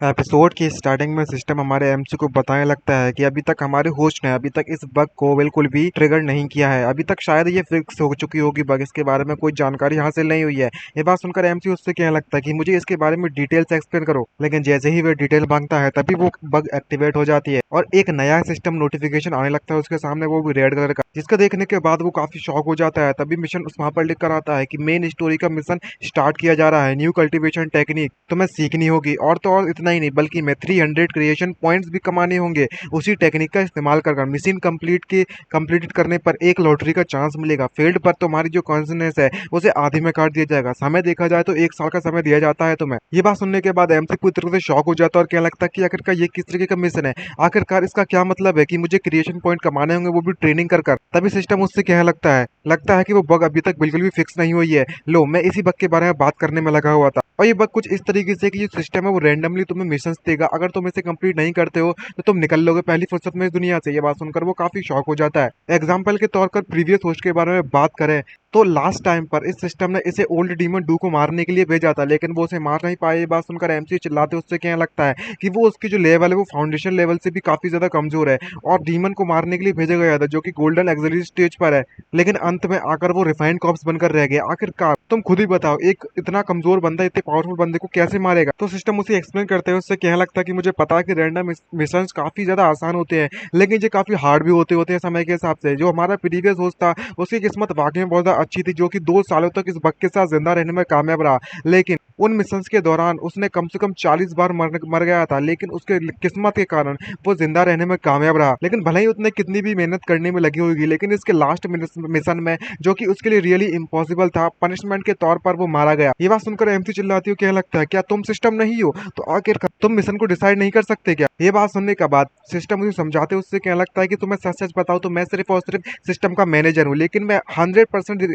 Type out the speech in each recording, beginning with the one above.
Episode की starting में system हमारे एमसी को बताने लगता है कि अभी तक हमारे होस्ट ने अभी तक इस बग को बिल्कुल भी ट्रिगर नहीं किया है। अभी तक शायद ये फिक्स हो चुकी होगी बग, इसके बारे में कोई जानकारी हासिल नहीं हुई है। ये बात सुनकर एमसी उससे कहने लगता है कि मुझे इसके बारे में डिटेल से एक्सप्लेन करो, लेकिन जैसे ही वह डिटेल मांगता है तभी वो बग एक्टिवेट हो जाती है और एक नया सिस्टम नोटिफिकेशन आने लगता है उसके सामने, वो भी रेड कलर का, जिसका देखने के बाद वो काफी शॉक हो जाता है। तभी मिशन उस वहां पर लिख कर आता है कि मेन स्टोरी का मिशन स्टार्ट किया जा रहा है। न्यू कल्टीवेशन टेक्निक तुम्हें सीखनी होगी, और तो और इतना ही नहीं बल्कि मैं 300 क्रिएशन पॉइंट्स भी कमाने होंगे। उसी टेक्निक का इस्तेमाल कर मिशन कंप्लीट करने पर एक लॉटरी का चांस मिलेगा। फील्ड पर तुम्हारी जो कॉन्फिडेंस है उसे आधे में काट दिया जाएगा। समय देखा जाए तो 1 साल का समय दिया जाता है तुम्हें। ये बात सुनने के बाद एमसी पूरी तरह से शॉक हो जाता है और कहने लगता है कि आखिरकार ये किस तरीके का मिशन है, आखिरकार इसका क्या मतलब है कि मुझे क्रिएशन पॉइंट कमाने होंगे, वो भी ट्रेनिंग कर। तभी सिस्टम उससे कहने लगता है कि वो बग अभी तक बिल्कुल भी फिक्स नहीं हुई है। लो, मैं इसी बग के बारे में बात करने में लगा हुआ था। और ये बग कुछ इस तरीके से कि जो सिस्टम है वो रैंडमली तुम्हें मिशंस देगा, अगर तुम इसे कंप्लीट नहीं करते हो तो तुम निकल लोगे पहली फुर्सत में इस दुनिया से। ये बात सुनकर वो काफी शॉक हो जाता है। एग्जाम्पल के तौर पर प्रीवियस होस्ट के बारे में बात करें तो लास्ट टाइम पर इस सिस्टम ने इसे ओल्ड डीमन डू को मारने के लिए भेजा था, लेकिन वो उसे मार नहीं पाया। ये बात सुनकर एमसी चिल्लाते उससे कहने लगता है कि वो उसकी जो लेवल है वो फाउंडेशन लेवल से भी काफी ज्यादा कमजोर है और डीमन को मारने के लिए भेजा गया था जो कि गोल्डन एक्सिलरी स्टेज पर है, लेकिन अंत में आकर वो रिफाइंड कॉप्स बनकर रह गया। आखिरकार तुम खुद ही बताओ, एक इतना कमजोर बंदा इतने पावरफुल बंदे को कैसे मारेगा। तो सिस्टम उसे एक्सप्लेन करते हुए उससे कहने लगता है कि मुझे पता है कि रैंडम मिशंस काफी ज्यादा आसान होते हैं, लेकिन ये काफी हार्ड भी होते हैं समय के हिसाब से। जो हमारा प्रीवियस होस्ट था उसकी किस्मत वाकई में बहुत ज्यादा अच्छी थी, जो कि 2 सालों तक इस बग के साथ जिंदा रहने में कामयाब रहा। लेकिन उन मिशंस के दौरान उसने कम से कम 40 बार मर गया था, लेकिन उसके किस्मत के कारण वो जिंदा रहने में कामयाब रहा। लेकिन भले ही उसने कितनी भी मेहनत करने में लगी होगी, लेकिन इसके लास्ट मिशन में, जो कि उसके लिए रियली इम्पॉसिबल था, पनिशमेंट के तौर पर वो मारा गया। ये बात सुनकर एमसी चिल्लाती हो, कहने लगता है क्या तुम सिस्टम नहीं हो, तो आखिर तुम मिशन को डिसाइड नहीं कर सकते क्या। ये बात सुनने के बाद सिस्टम मुझे समझाते उससे कहने लगता है कि तुम्हें सच सच बताओ तो मैं सिर्फ और सिर्फ सिस्टम का मैनेजर हूँ, लेकिन मैं 100%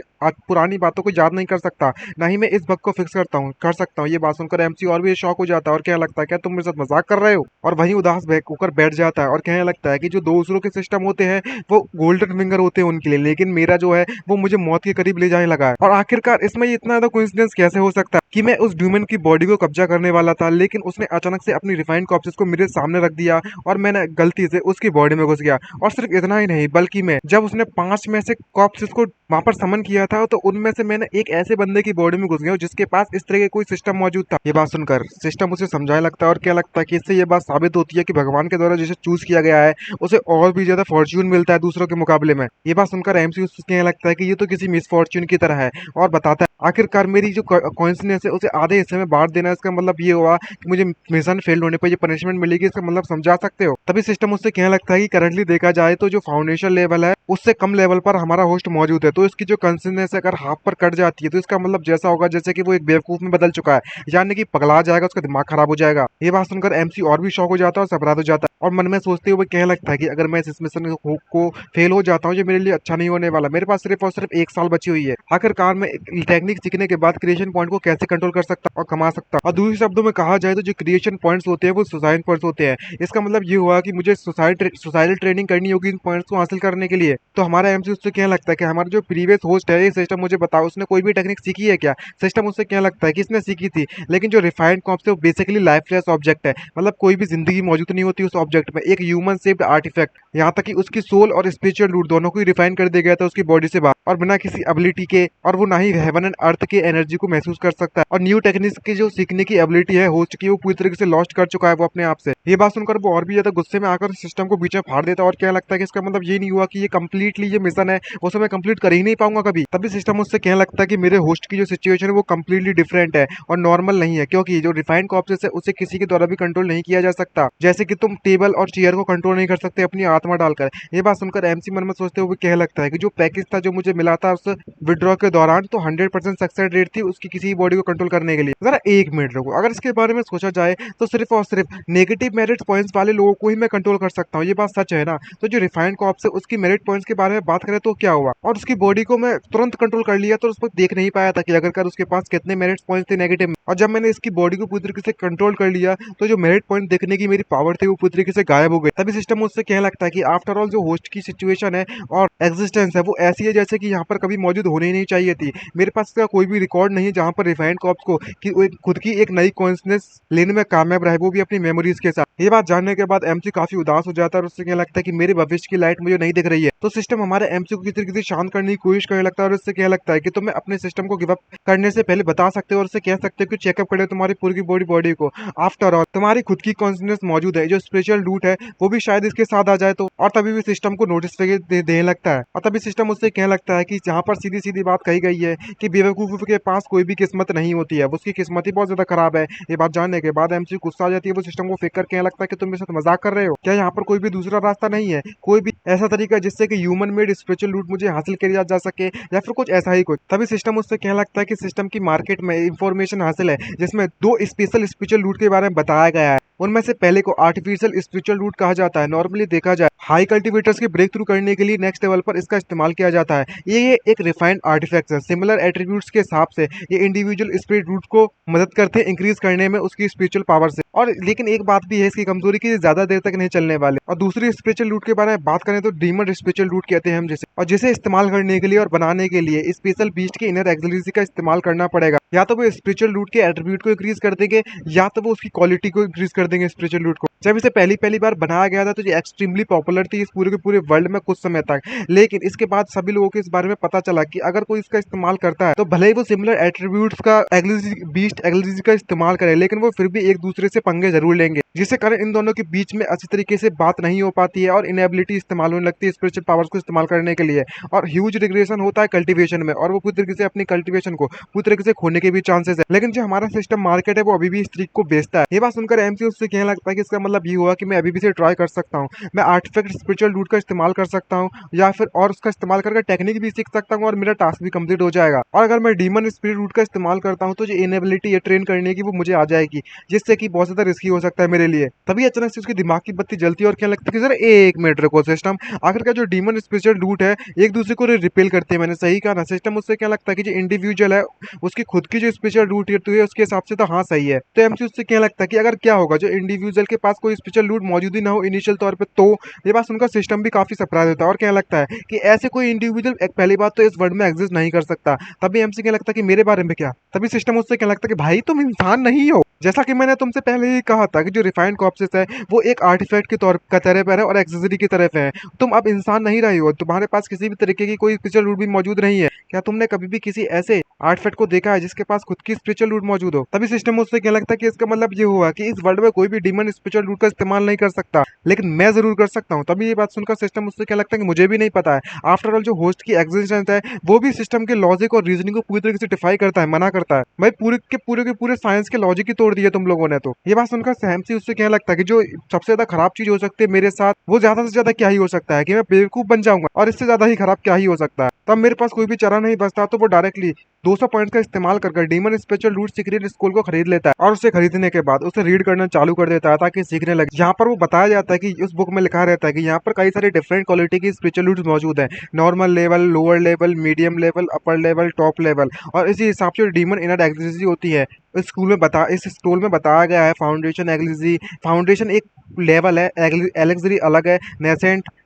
पुरानी बातों को याद नहीं कर सकता, ना ही मैं इस बग को फिक्स कर सकता हूँ। ये बात सुनकर एमसी और भी शॉक हो जाता है और कहने लगता है क्या तुम मेरे साथ मजाक कर रहे हो, और वहीं उदास होकर बैठ जाता है और कहने लगता है कि जो दूसरों के सिस्टम होते हैं वो गोल्डन फिंगर होते हैं उनके लिए, लेकिन मेरा जो है वो मुझे मौत के करीब ले जाने लगा है। और आखिरकार इसमें ये इतना ज्यादा कोइंसिडेंस कैसे हो सकता है कि मैं उस ड्यूमन की बॉडी को कब्जा करने वाला था, लेकिन उसने अचानक से अपनी रिफाइंड कॉप्सेस को मेरे सामने रख दिया और मैंने गलती से उसकी बॉडी में घुस गया। और सिर्फ इतना ही नहीं बल्कि मैं जब उसने 5 में से कॉप्सेस को वहां पर समन किया था तो उनमें से मैंने एक ऐसे बंदे की बॉडी में घुस गया जिसके पास इस तरह का कोई सिस्टम मौजूद था। ये बात सुनकर सिस्टम उसे समझाने लगता है और क्या लगता है कि इससे ये बात साबित होती है कि भगवान के द्वारा जिसे चूज किया गया है उसे और भी ज्यादा फॉर्च्यून मिलता है दूसरों के मुकाबले में। ये बात सुनकर एमसी उससे कहने लगता है कि ये तो किसी मिस फॉर्च्यून की तरह है, और बताता है आखिरकार मेरी जो कॉन्सियसनेस है उसे आधे हिस्से में बांट देना, इसका मतलब ये हुआ कि मुझे मिशन फेल होने पर ये पनिशमेंट मिलेगी, इसका मतलब समझा सकते हो। तभी सिस्टम उससे कहने लगता है कि करंटली देखा जाए तो जो फाउंडेशन लेवल है उससे कम लेवल पर हमारा होस्ट मौजूद है, तो इसकी जो कॉन्सियसनेस अगर हाफ पर कट जाती है तो इसका मतलब जैसा होगा जैसे कि वो एक बेवकूफ में बदल चुका है, यानी कि पगला जाएगा, उसका दिमाग खराब हो जाएगा। ये बात सुनकर एमसी और भी शॉक हो जाता है और घबराहट हो जाता है और मन में सोचते हुए कहने लगता है कि अगर मैं इस मिशन को फेल हो जाता हूँ ये मेरे लिए अच्छा नहीं होने वाला, मेरे पास सिर्फ और सिर्फ 1 साल बची हुई है। आखिरकार मैं टेक्निक सीखने के बाद क्रिएशन पॉइंट को कैसे कंट्रोल कर सकता और कमा सकता। और दूसरे शब्दों में कहा जाए तो जो क्रिएशन पॉइंट्स होते हैं वो सोसाइटी पॉइंट्स होते हैं। इसका मतलब ये हुआ कि मुझे सोसाइटल ट्रेनिंग करनी होगी इन पॉइंट्स को हासिल करने के लिए। तो हमारा एमसी उससे क्या लगता है कि हमारा जो प्रीवियस होस्ट है ये सिस्टम मुझे बताओ उसने कोई भी टेक्निक सीखी है क्या। सिस्टम उससे क्या लगता है कि इसने सीखी थी, लेकिन जो रिफाइंड कॉप्स है वो बेसिकली लाइफलेस ऑब्जेक्ट है, मतलब कोई भी जिंदगी मौजूद नहीं होती उस ऑब्जेक्ट में, एक ह्यूमन शेप्ड आर्टिफैक्ट। यहाँ तक कि उसकी सोल और स्पिरिचुअल रूट दोनों को ही रिफाइन कर दिया गया था उसकी बॉडी से बाहर, और बिना किसी एबिलिटी के, और वो ना ही हेवन एंड अर्थ के एनर्जी को महसूस कर सकता है। और न्यू टेक्निक्स की जो सीखने की एबिलिटी है होस्ट की वो पूरी तरीके से लॉस्ट कर चुका है वो अपने आप से। ये बात सुनकर वो और भी ज्यादा गुस्से में आकर सिस्टम को बीच में फाड़ देता है और क्या लगता है कि इसका मतलब ये नहीं हुआ कि ये कंप्लीटली ये मिशन है वो मैं कंप्लीट कर ही नहीं पाऊंगा कभी। तभी सिस्टम उससे कहने लगता है कि मेरे होस्ट की जो सिचुएशन है वो कंप्लीटली डिफरेंट है और नॉर्मल नहीं है, क्योंकि जो रिफाइंड कॉप्सेस है उसे किसी के द्वारा भी कंट्रोल नहीं किया जा सकता, जैसे कि तुम टेबल और चेयर को कंट्रोल नहीं कर सकते अपनी आत्मा डालकर। ये बात सुनकर एमसी मन में सोचते हुए कहने लगता है कि जो पैकेज था जो मुझे मिला था उस विड्रॉ के दौरान तो 100% सक्सेस रेट थी उसकी किसी बॉडी को कंट्रोल करने के लिए। जरा 1 मिनट रुको, अगर इसके बारे में सोचा जाए तो सिर्फ और सिर्फ नेगेटिव मेरिट पॉइंट्स वाले लोगों को ही मैं कंट्रोल कर सकता हूँ, ये बात सच है ना। तो जो रिफाइंड कॉप्स है उसकी मेरिट पॉइंट्स के बारे में बात करें तो क्या हुआ, और उसकी बॉडी को मैं तुरंत कंट्रोल कर लिया तो उस पर देख नहीं पाया था कि अगर उसके पास कितने मेरिट पॉइंट्स थे नेगेटिव में। और जब मैंने इसकी बॉडी को पूरी तरीके से कंट्रोल कर लिया तो जो मेरिट पॉइंट देखने की मेरी पावर थी वो पूरी तरीके तरीके से गायब हो गई। तभी सिस्टम मुझसे कहने लगता है कि आफ्टर ऑल जो होस्ट की सिचुएशन है और एग्जिस्टेंस है वो ऐसी है जैसे कि यहाँ पर कभी मौजूद होनी ही नहीं चाहिए थी। मेरे पास इसका कोई भी रिकॉर्ड नहीं है जहाँ पर रिफाइंड कॉर्प्स को कि वो खुद की एक नई कॉन्शियसनेस लेने में कामयाब रहे, वो भी अपनी मेमोरीज के साथ। ये बात जानने के बाद एमसी काफी उदास हो जाता है और उससे क्या लगता है कि मेरे भविष्य की लाइट मुझे नहीं दिख रही है। तो सिस्टम हमारे एमसी को किसी तरीके से शांत करने की कोशिश करने लगता है और उससे क्या लगता है कि तुम्हें अपने सिस्टम को गिव अप करने से पहले बता सकते हो और उससे कह सकते हो कि चेकअप करे तुम्हारी पूरी बॉडी को। आफ्टर ऑल तुम्हारी खुद की कॉन्शियसनेस मौजूद है, जो स्पेशल रूट है वो भी शायद इसके साथ आ जाए तो। और तभी भी सिस्टम को नोटिस देने लगता है और तभी सिस्टम उससे कहने लगता है कि जहाँ पर सीधी सीधी बात कही गई है कि बेवकूफ के पास कोई भी किस्मत नहीं होती है, उसकी किस्मत ही बहुत ज्यादा खराब है। ये बात जानने के बाद एमसी गुस्सा आ जाती है, वो सिस्टम को फेंक कर कहने लगता है कि तुम मेरे साथ मजाक कर रहे हो क्या? यहाँ पर कोई भी दूसरा रास्ता नहीं है, कोई भी ऐसा तरीका जिससे कि ह्यूमन मेड स्पिरिचुअल रूट मुझे हासिल किया जा सके या फिर कुछ ऐसा ही कुछ। तभी सिस्टम उससे कहने लगता है कि सिस्टम की मार्केट में इंफॉर्मेशन हासिल है जिसमें दो स्पेशल स्पिरिचुअल रूट के बारे में बताया गया है। उनमें से पहले को आर्टिफिशियल स्पिरिचुअल रूट कहा जाता है। नॉर्मली देखा जाए हाई कल्टीवेटर्स के ब्रेक थ्रू करने के लिए नेक्स्ट लेवल पर इसका इस्तेमाल किया जाता है। ये एक रिफाइंड आर्टिफैक्ट्स है। सिमिलर एट्रीब्यूट्स के हिसाब से ये इंडिविजुअल स्पिरिट रूट को मदद करते हैं इंक्रीज करने में उसकी स्पिरिचुअल पावर से। और लेकिन एक बात भी है इसकी कमजोरी की, ज्यादा देर तक नहीं चलने वाले। और दूसरी स्पिरिचुअल रूट के बारे में बात करें तो डीमन स्पिरिचुअल रूट कहते हैं हम जिसे, और जिसे इस्तेमाल करने के लिए और बनाने के लिए स्पेशल बीस्ट के इनर एक्सिलरी का इस्तेमाल करना पड़ेगा। या तो वो स्पिरिचुअल रूट के एट्रीब्यूट को इंक्रीज कर देंगे या तो वो उसकी क्वालिटी को इंक्रीज कर देंगे स्पिरिचुअल रूट को। जब इसे पहली बार बनाया गया था तो ये एक्सट्रीमली पॉपुलर थी इस पूरे के पूरे वर्ल्ड में कुछ समय तक। लेकिन इसके बाद सभी लोगों को इस बारे में पता चला कि अगर कोई इसका इस्तेमाल करता है तो भले ही वो सिमिलर एट्रीब्यूट्स का बीस्ट एक्सिलरी का इस्तेमाल करे, लेकिन वो फिर भी एक दूसरे से पंगे जरूर लेंगे, जिससे कारण इन दोनों के बीच में अच्छी तरीके से बात नहीं हो पाती है और इनेबिलिटी इस्तेमाल होने लगती है स्पिरिचुअल पावर्स को इस्तेमाल करने के लिए। और ह्यूज रिग्रेशन होता है कल्टीवेशन में और वो पूरी तरीके से अपनी कल्टीवेशन को पूरी तरीके से खोने के भी चांसेस है। लेकिन जो हमारा सिस्टम मार्केट है वो अभी भी इस ट्रिक को बेचता है। ये बात सुनकर एमसी उससे कहने लगता है कि इसका मतलब ये हुआ कि मैं अभी भी से ट्राई कर सकता हूँ, मैं आर्टिफैक्ट स्पिरिचुअल रूट का इस्तेमाल कर सकता हूँ या फिर और उसका इस्तेमाल करके टेक्निक भी सीख सकता हूँ और मेरा टास्क भी कंप्लीट हो जाएगा। और अगर मैं डीमन स्पिरिट रूट का इस्तेमाल करता हूँ तो जो इनेबिलिटी है ट्रेन करने की वो मुझे आ जाएगी, जिससे कि बहुत ज्यादा रिस्की हो सकता है मेरे लिए। तभी अचानक से उसकी दिमाग की बत्ती जलती है और कहने लगती है कि सर एक मिनट रुको सिस्टम, आखिर का जो डीमन स्पिरिचुअल रूट है एक दूसरे को रिपेल करते हैं। मैंने सही कहा ना? सिस्टम उससे क्या लगता है कि जो इंडिविजुअल है उसकी खुद की जो स्पेशल रूट है उसके हिसाब से तो हाँ सही है। तो एमसी उससे क्या लगता है कि अगर क्या होगा जो इंडिविजुअल के पास कोई स्पेशल रूट मौजूद ही ना हो इनिशियल तौर पे, तो ये बात सुनकर सिस्टम भी काफी सरप्राइज होता है और क्या लगता है कि ऐसे कोई इंडिविजुअल पहली बात तो इस वर्ल्ड में एग्जिस्ट नहीं कर सकता। तभी एमसी क्या लगता है कि मेरे बारे में क्या? तभी सिस्टम उससे क्या लगता है कि भाई तुम इंसान नहीं हो, जैसा कि मैंने तुमसे पहले ही कहा था कि जो रिफाइंड कॉर्प्सेस है वो एक आर्टिफैक्ट के तौर का तरह पर है और एक्सेसरी की तरफ है। तुम अब इंसान नहीं रहे हो, तुम्हारे पास किसी भी तरीके की कोई स्पेशल रूट भी मौजूद नहीं है। क्या तुमने कभी भी किसी ऐसे आर्टिफैक्ट को देखा है जिसके पास खुद की स्पिरिचुअल रूट मौजूद हो? तभी सिस्टम उससे क्या लगता है कि इसका मतलब ये हुआ कि इस वर्ल्ड में कोई भी डीमन स्पिरिचुअल रूट का इस्तेमाल नहीं कर सकता, लेकिन मैं जरूर कर सकता हूँ। तभी ये बात सुनकर सिस्टम उससे क्या लगता है कि मुझे भी नहीं पता है। आफ्टर ऑल जो होस्ट की एग्जिस्टेंस है वो भी सिस्टम के लॉजिक और रीजनिंग को पूरी तरीके से डिफाई करता है, मना करता है। भाई पूरे साइंस के लॉजिक ही तोड़ दिए तुम लोगों ने। तो ये बात सुनकर सैमसी उससे क्या लगता है कि जो सबसे ज्यादा खराब चीज हो सकती है मेरे साथ वो ज्यादा से ज्यादा क्या ही हो सकता है कि मैं बेवकूफ बन जाऊंगा, और इससे ज्यादा ही खराब क्या ही हो सकता है। तब मेरे पास कोई भी चारा नहीं बचता तो वो डायरेक्टली 200 पॉइंट का इस्तेमाल कर demon special root secret school को खरीद लेता है और उसे खरीदने के बाद उसे रीड करना चालू कर देता है ताकि सीखने लगे। यहाँ पर वो बताया जाता है कि उस बुक में लिखा रहता है कि यहाँ पर कई सारे डिफरेंट क्वालिटी की स्पिरिचुअल रूट्स मौजूद है, normal level, lower level, medium level, upper level, top level, और इसी हिसाब से डीमन इनर एक्सिलरी होती है। इस स्कूल में बताया गया है फाउंडेशन एक्सिलरी, फाउंडेशन एक लेवल है, एलेक्सरी अलग है,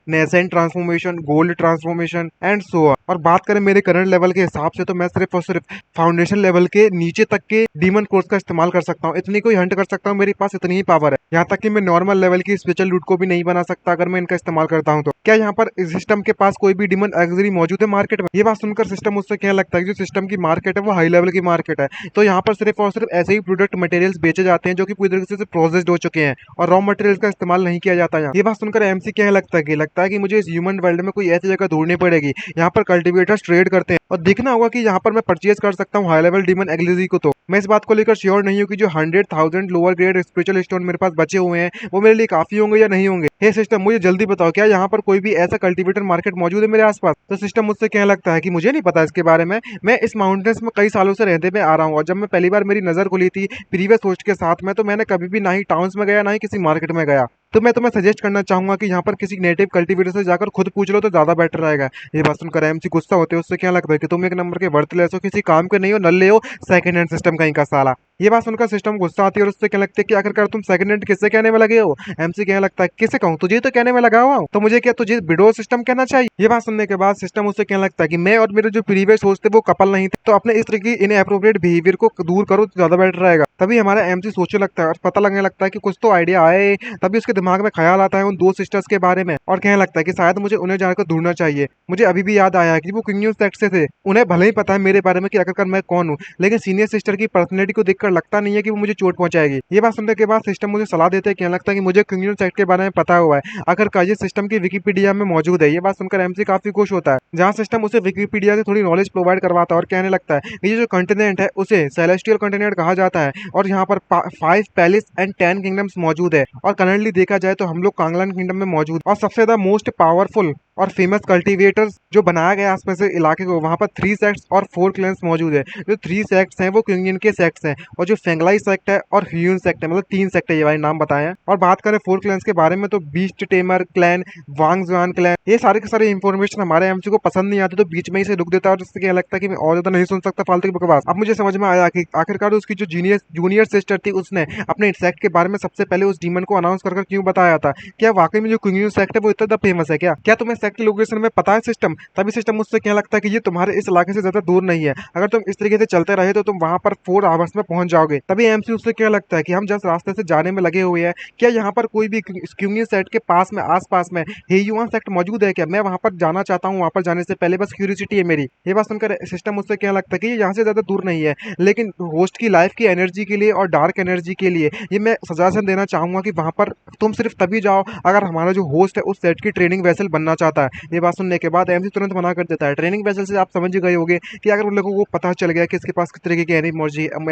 nascent transformation, gold transformation and so on. और बात करें मेरे करंट लेवल के हिसाब से तो मैं सिर्फ और सिर्फ फाउंडेशन लेवल के नीचे तक के डीमन कोर्स का इस्तेमाल कर सकता हूँ, इतनी कोई हंट कर सकता हूँ, मेरे पास इतनी ही पावर है। यहाँ तक कि मैं नॉर्मल लेवल की स्पेशल रूट को भी नहीं बना सकता अगर मैं इनका इस्तेमाल करता हूँ तो। क्या यहाँ पर सिस्टम के पास कोई भी डीमन एक्सिलरी मौजूद है मार्केट में? ये बात सुनकर सिस्टम मुझसे क्या लगता है कि जो सिस्टम की मार्केट है वो हाई लेवल की मार्केट है, तो यहाँ पर सिर्फ और सिर्फ ऐसे ही प्रोडक्ट मटेरियल्स बेचे जाते हैं जो कि पूरी तरीके से प्रोसेस्ड हो चुके हैं और रॉ मटेरियल का इस्तेमाल नहीं किया जाता है। ये बात सुनकर एमसी क्या लगता है कि मुझे इस ह्यूमन वर्ल्ड में कोई ऐसी जगह ढूंढनी पड़ेगी यहाँ पर कल्टीवेटर्स ट्रेड करते हैं और देखना होगा कि यहाँ पर मैं परचेज कर सकता हूँ हाई लेवल डीमन एक्सिलरी को। तो मैं इस बात को लेकर श्योर नहीं हूँ कि जो 100,000 लोअर ग्रेड स्पिरिचुअल स्टोन मेरे पास बचे हुए हैं वो मेरे लिए काफी होंगे या नहीं होंगे। हे सिस्टम मुझे जल्दी बताओ क्या यहाँ पर कोई भी ऐसा कल्टीवेटर मार्केट मौजूद है मेरे आसपास? तो सिस्टम मुझसे क्या लगता है कि मुझे नहीं पता इसके बारे में, मैं इस माउंटेन्स में कई सालों से रहते हुए आ रहा हूँ और जब मैं पहली बार मेरी नजर खुली थी प्रीवियस होस्ट के साथ में तो मैंने कभी भी ना ही टाउन्स में गया ना ही किसी मार्केट में गया। तो मैं तुम्हें सजेस्ट करना चाहूंगा कि यहाँ पर किसी नेटिव कल्टीवेटर से जाकर खुद पूछ लो तो ज्यादा बेटर रहेगा। ये बात सुनकर एमसी गुस्सा होते हैं, उससे क्या लगता है कि तुम एक नंबर के वर्थलेस हो, किसी काम के नहीं हो, नल्ले हो, सेकंड हैंड सिस्टम कहीं का साला। ये बात सुनकर सिस्टम गुस्सा आती है और उससे कहने लगती है कि आखिरकार तुम सेकंड हैंड किससे कहने में लगे हो। एमसी कहने लगता है किसे कहूँ, तुझे तो कहने में लगा हुआ हूँ, तो मुझे क्या तुझे विडो सिस्टम कहना चाहिए। ये बात सुनने के बाद सिस्टम उससे कहने लगता है कि मैं और मेरे जो प्रीवियस होस्ट थे वो कपल नहीं थे, तो अपने इस तरह की इनएप्रोप्रिएट बिहेवियर को दूर करो तो ज्यादा बेटर रहेगा। तभी हमारा एमसी सोचने लगता है और पता लगने लगता है कि कुछ तो आइडिया आए। तभी उसके दिमाग में ख्याल आता है उन दो सिस्टर्स के बारे में और कहने लगता है कि शायद मुझे उन्हें जाकर ढूंढना चाहिए। मुझे अभी भी याद आया कि वो किंग सेक्ट से थे। उन्हें भले ही पता है मेरे बारे में कि आखिरकार मैं कौन हूँ, लेकिन सीनियर सिस्टर की पर्सनैलिटी को देखकर लगता नहीं है कि वो मुझे चोट पहुंचाएगी। ये बात सुनने के बाद सिस्टम मुझे सलाह देते हैं, कहने लगता है कि मुझे किंग सेक्ट के बारे में पता हुआ है, आखिरकार ये सिस्टम की विकिपीडिया में मौजूद है। ये बात सुनकर एमसी काफी खुश होता है, जहाँ सिस्टम उसे विकिपीडिया से थोड़ी नॉलेज प्रोवाइड करवाता है और कहने लगता है कि ये जो कॉन्टिनेंट है उसे सेलेस्टियल कॉन्टिनेंट कहा जाता है और यहाँ पर 5 पैलेस एंड 10 किंगडम्स मौजूद है और करंटली देखा जाए तो हम लोग कांगलान किंगडम में मौजूद और सबसे ज्यादा मोस्ट पावरफुल और फेमस कल्टीवेटर्स जो बनाया गया आसपास से इलाके को, वहाँ पर 3 सेक्ट्स और 4 क्लैंस मौजूद है। जो 3 सेक्ट्स हैं वो क्विंगियन के सेक्ट्स हैं और जो फेंगलाई सेक्ट है और ह्यून सेक्ट है, मतलब 3 सेक्ट है, ये वाले नाम बताए हैं। और बात करें 4 क्लैंस के बारे में तो बीस्ट टेमर क्लैन, वांग जुआन क्लैन, ये सारे के सारे इंफॉर्मेशन हमारे एमसी को पसंद नहीं आती, तो बीच में ही से रुक देता है और जिससे क्या लगता है कि मैं और ज्यादा नहीं सुन सकता फालतू की बकवास। अब मुझे समझ में आया कि आखिरकार उसकी जो जूनियर सिस्टर थी उसने अपने सेक्ट के बारे में सबसे पहले उस डीमन को अनाउंस कर क्यों बताया था। क्या वाकई में जो क्विंगियन सेक्ट है वो इतना फेमस है? क्या तुम्हें सेक्ट की लोकेशन में पता है सिस्टम? तभी सिस्टम मुझसे क्या लगता है कि ये तुम्हारे इस इलाके से ज्यादा दूर नहीं है, अगर तुम इस तरीके से चलते रहे तो तुम वहां पर 4 आवर्स में पहुंच जाओगे। तभी एमसी उससे क्या लगता है कि हम जिस रास्ते से जाने में लगे हुए हैं, क्या यहाँ पर कोई भी क्यूनियन सेक्ट के पास में आस-पास में हेयुआन सेक्ट मौजूद है क्या? मैं वहां पर जाना चाहता हूँ, वहां पर जाने से पहले बस क्यूरियोसिटी है मेरी। ये बात सुनकर सिस्टम उससे क्या लगता है कि ये यहाँ से ज्यादा दूर नहीं है, लेकिन होस्ट की लाइफ की एनर्जी के लिए और डार्क एनर्जी के लिए ये मैं सजेशन देना चाहूंगा कि वहां पर तुम सिर्फ तभी जाओ अगर हमारा जो होस्ट है उस सेट की ट्रेनिंग वेसल बनना चाहता है। ये बात सुनने के बाद एमसी तुरंत मना कर देता है। ट्रेनिंग वेसल से आप समझ गए होंगे कि अगर उन लोगों को पता चल गया कि इसके पास किस तरीके की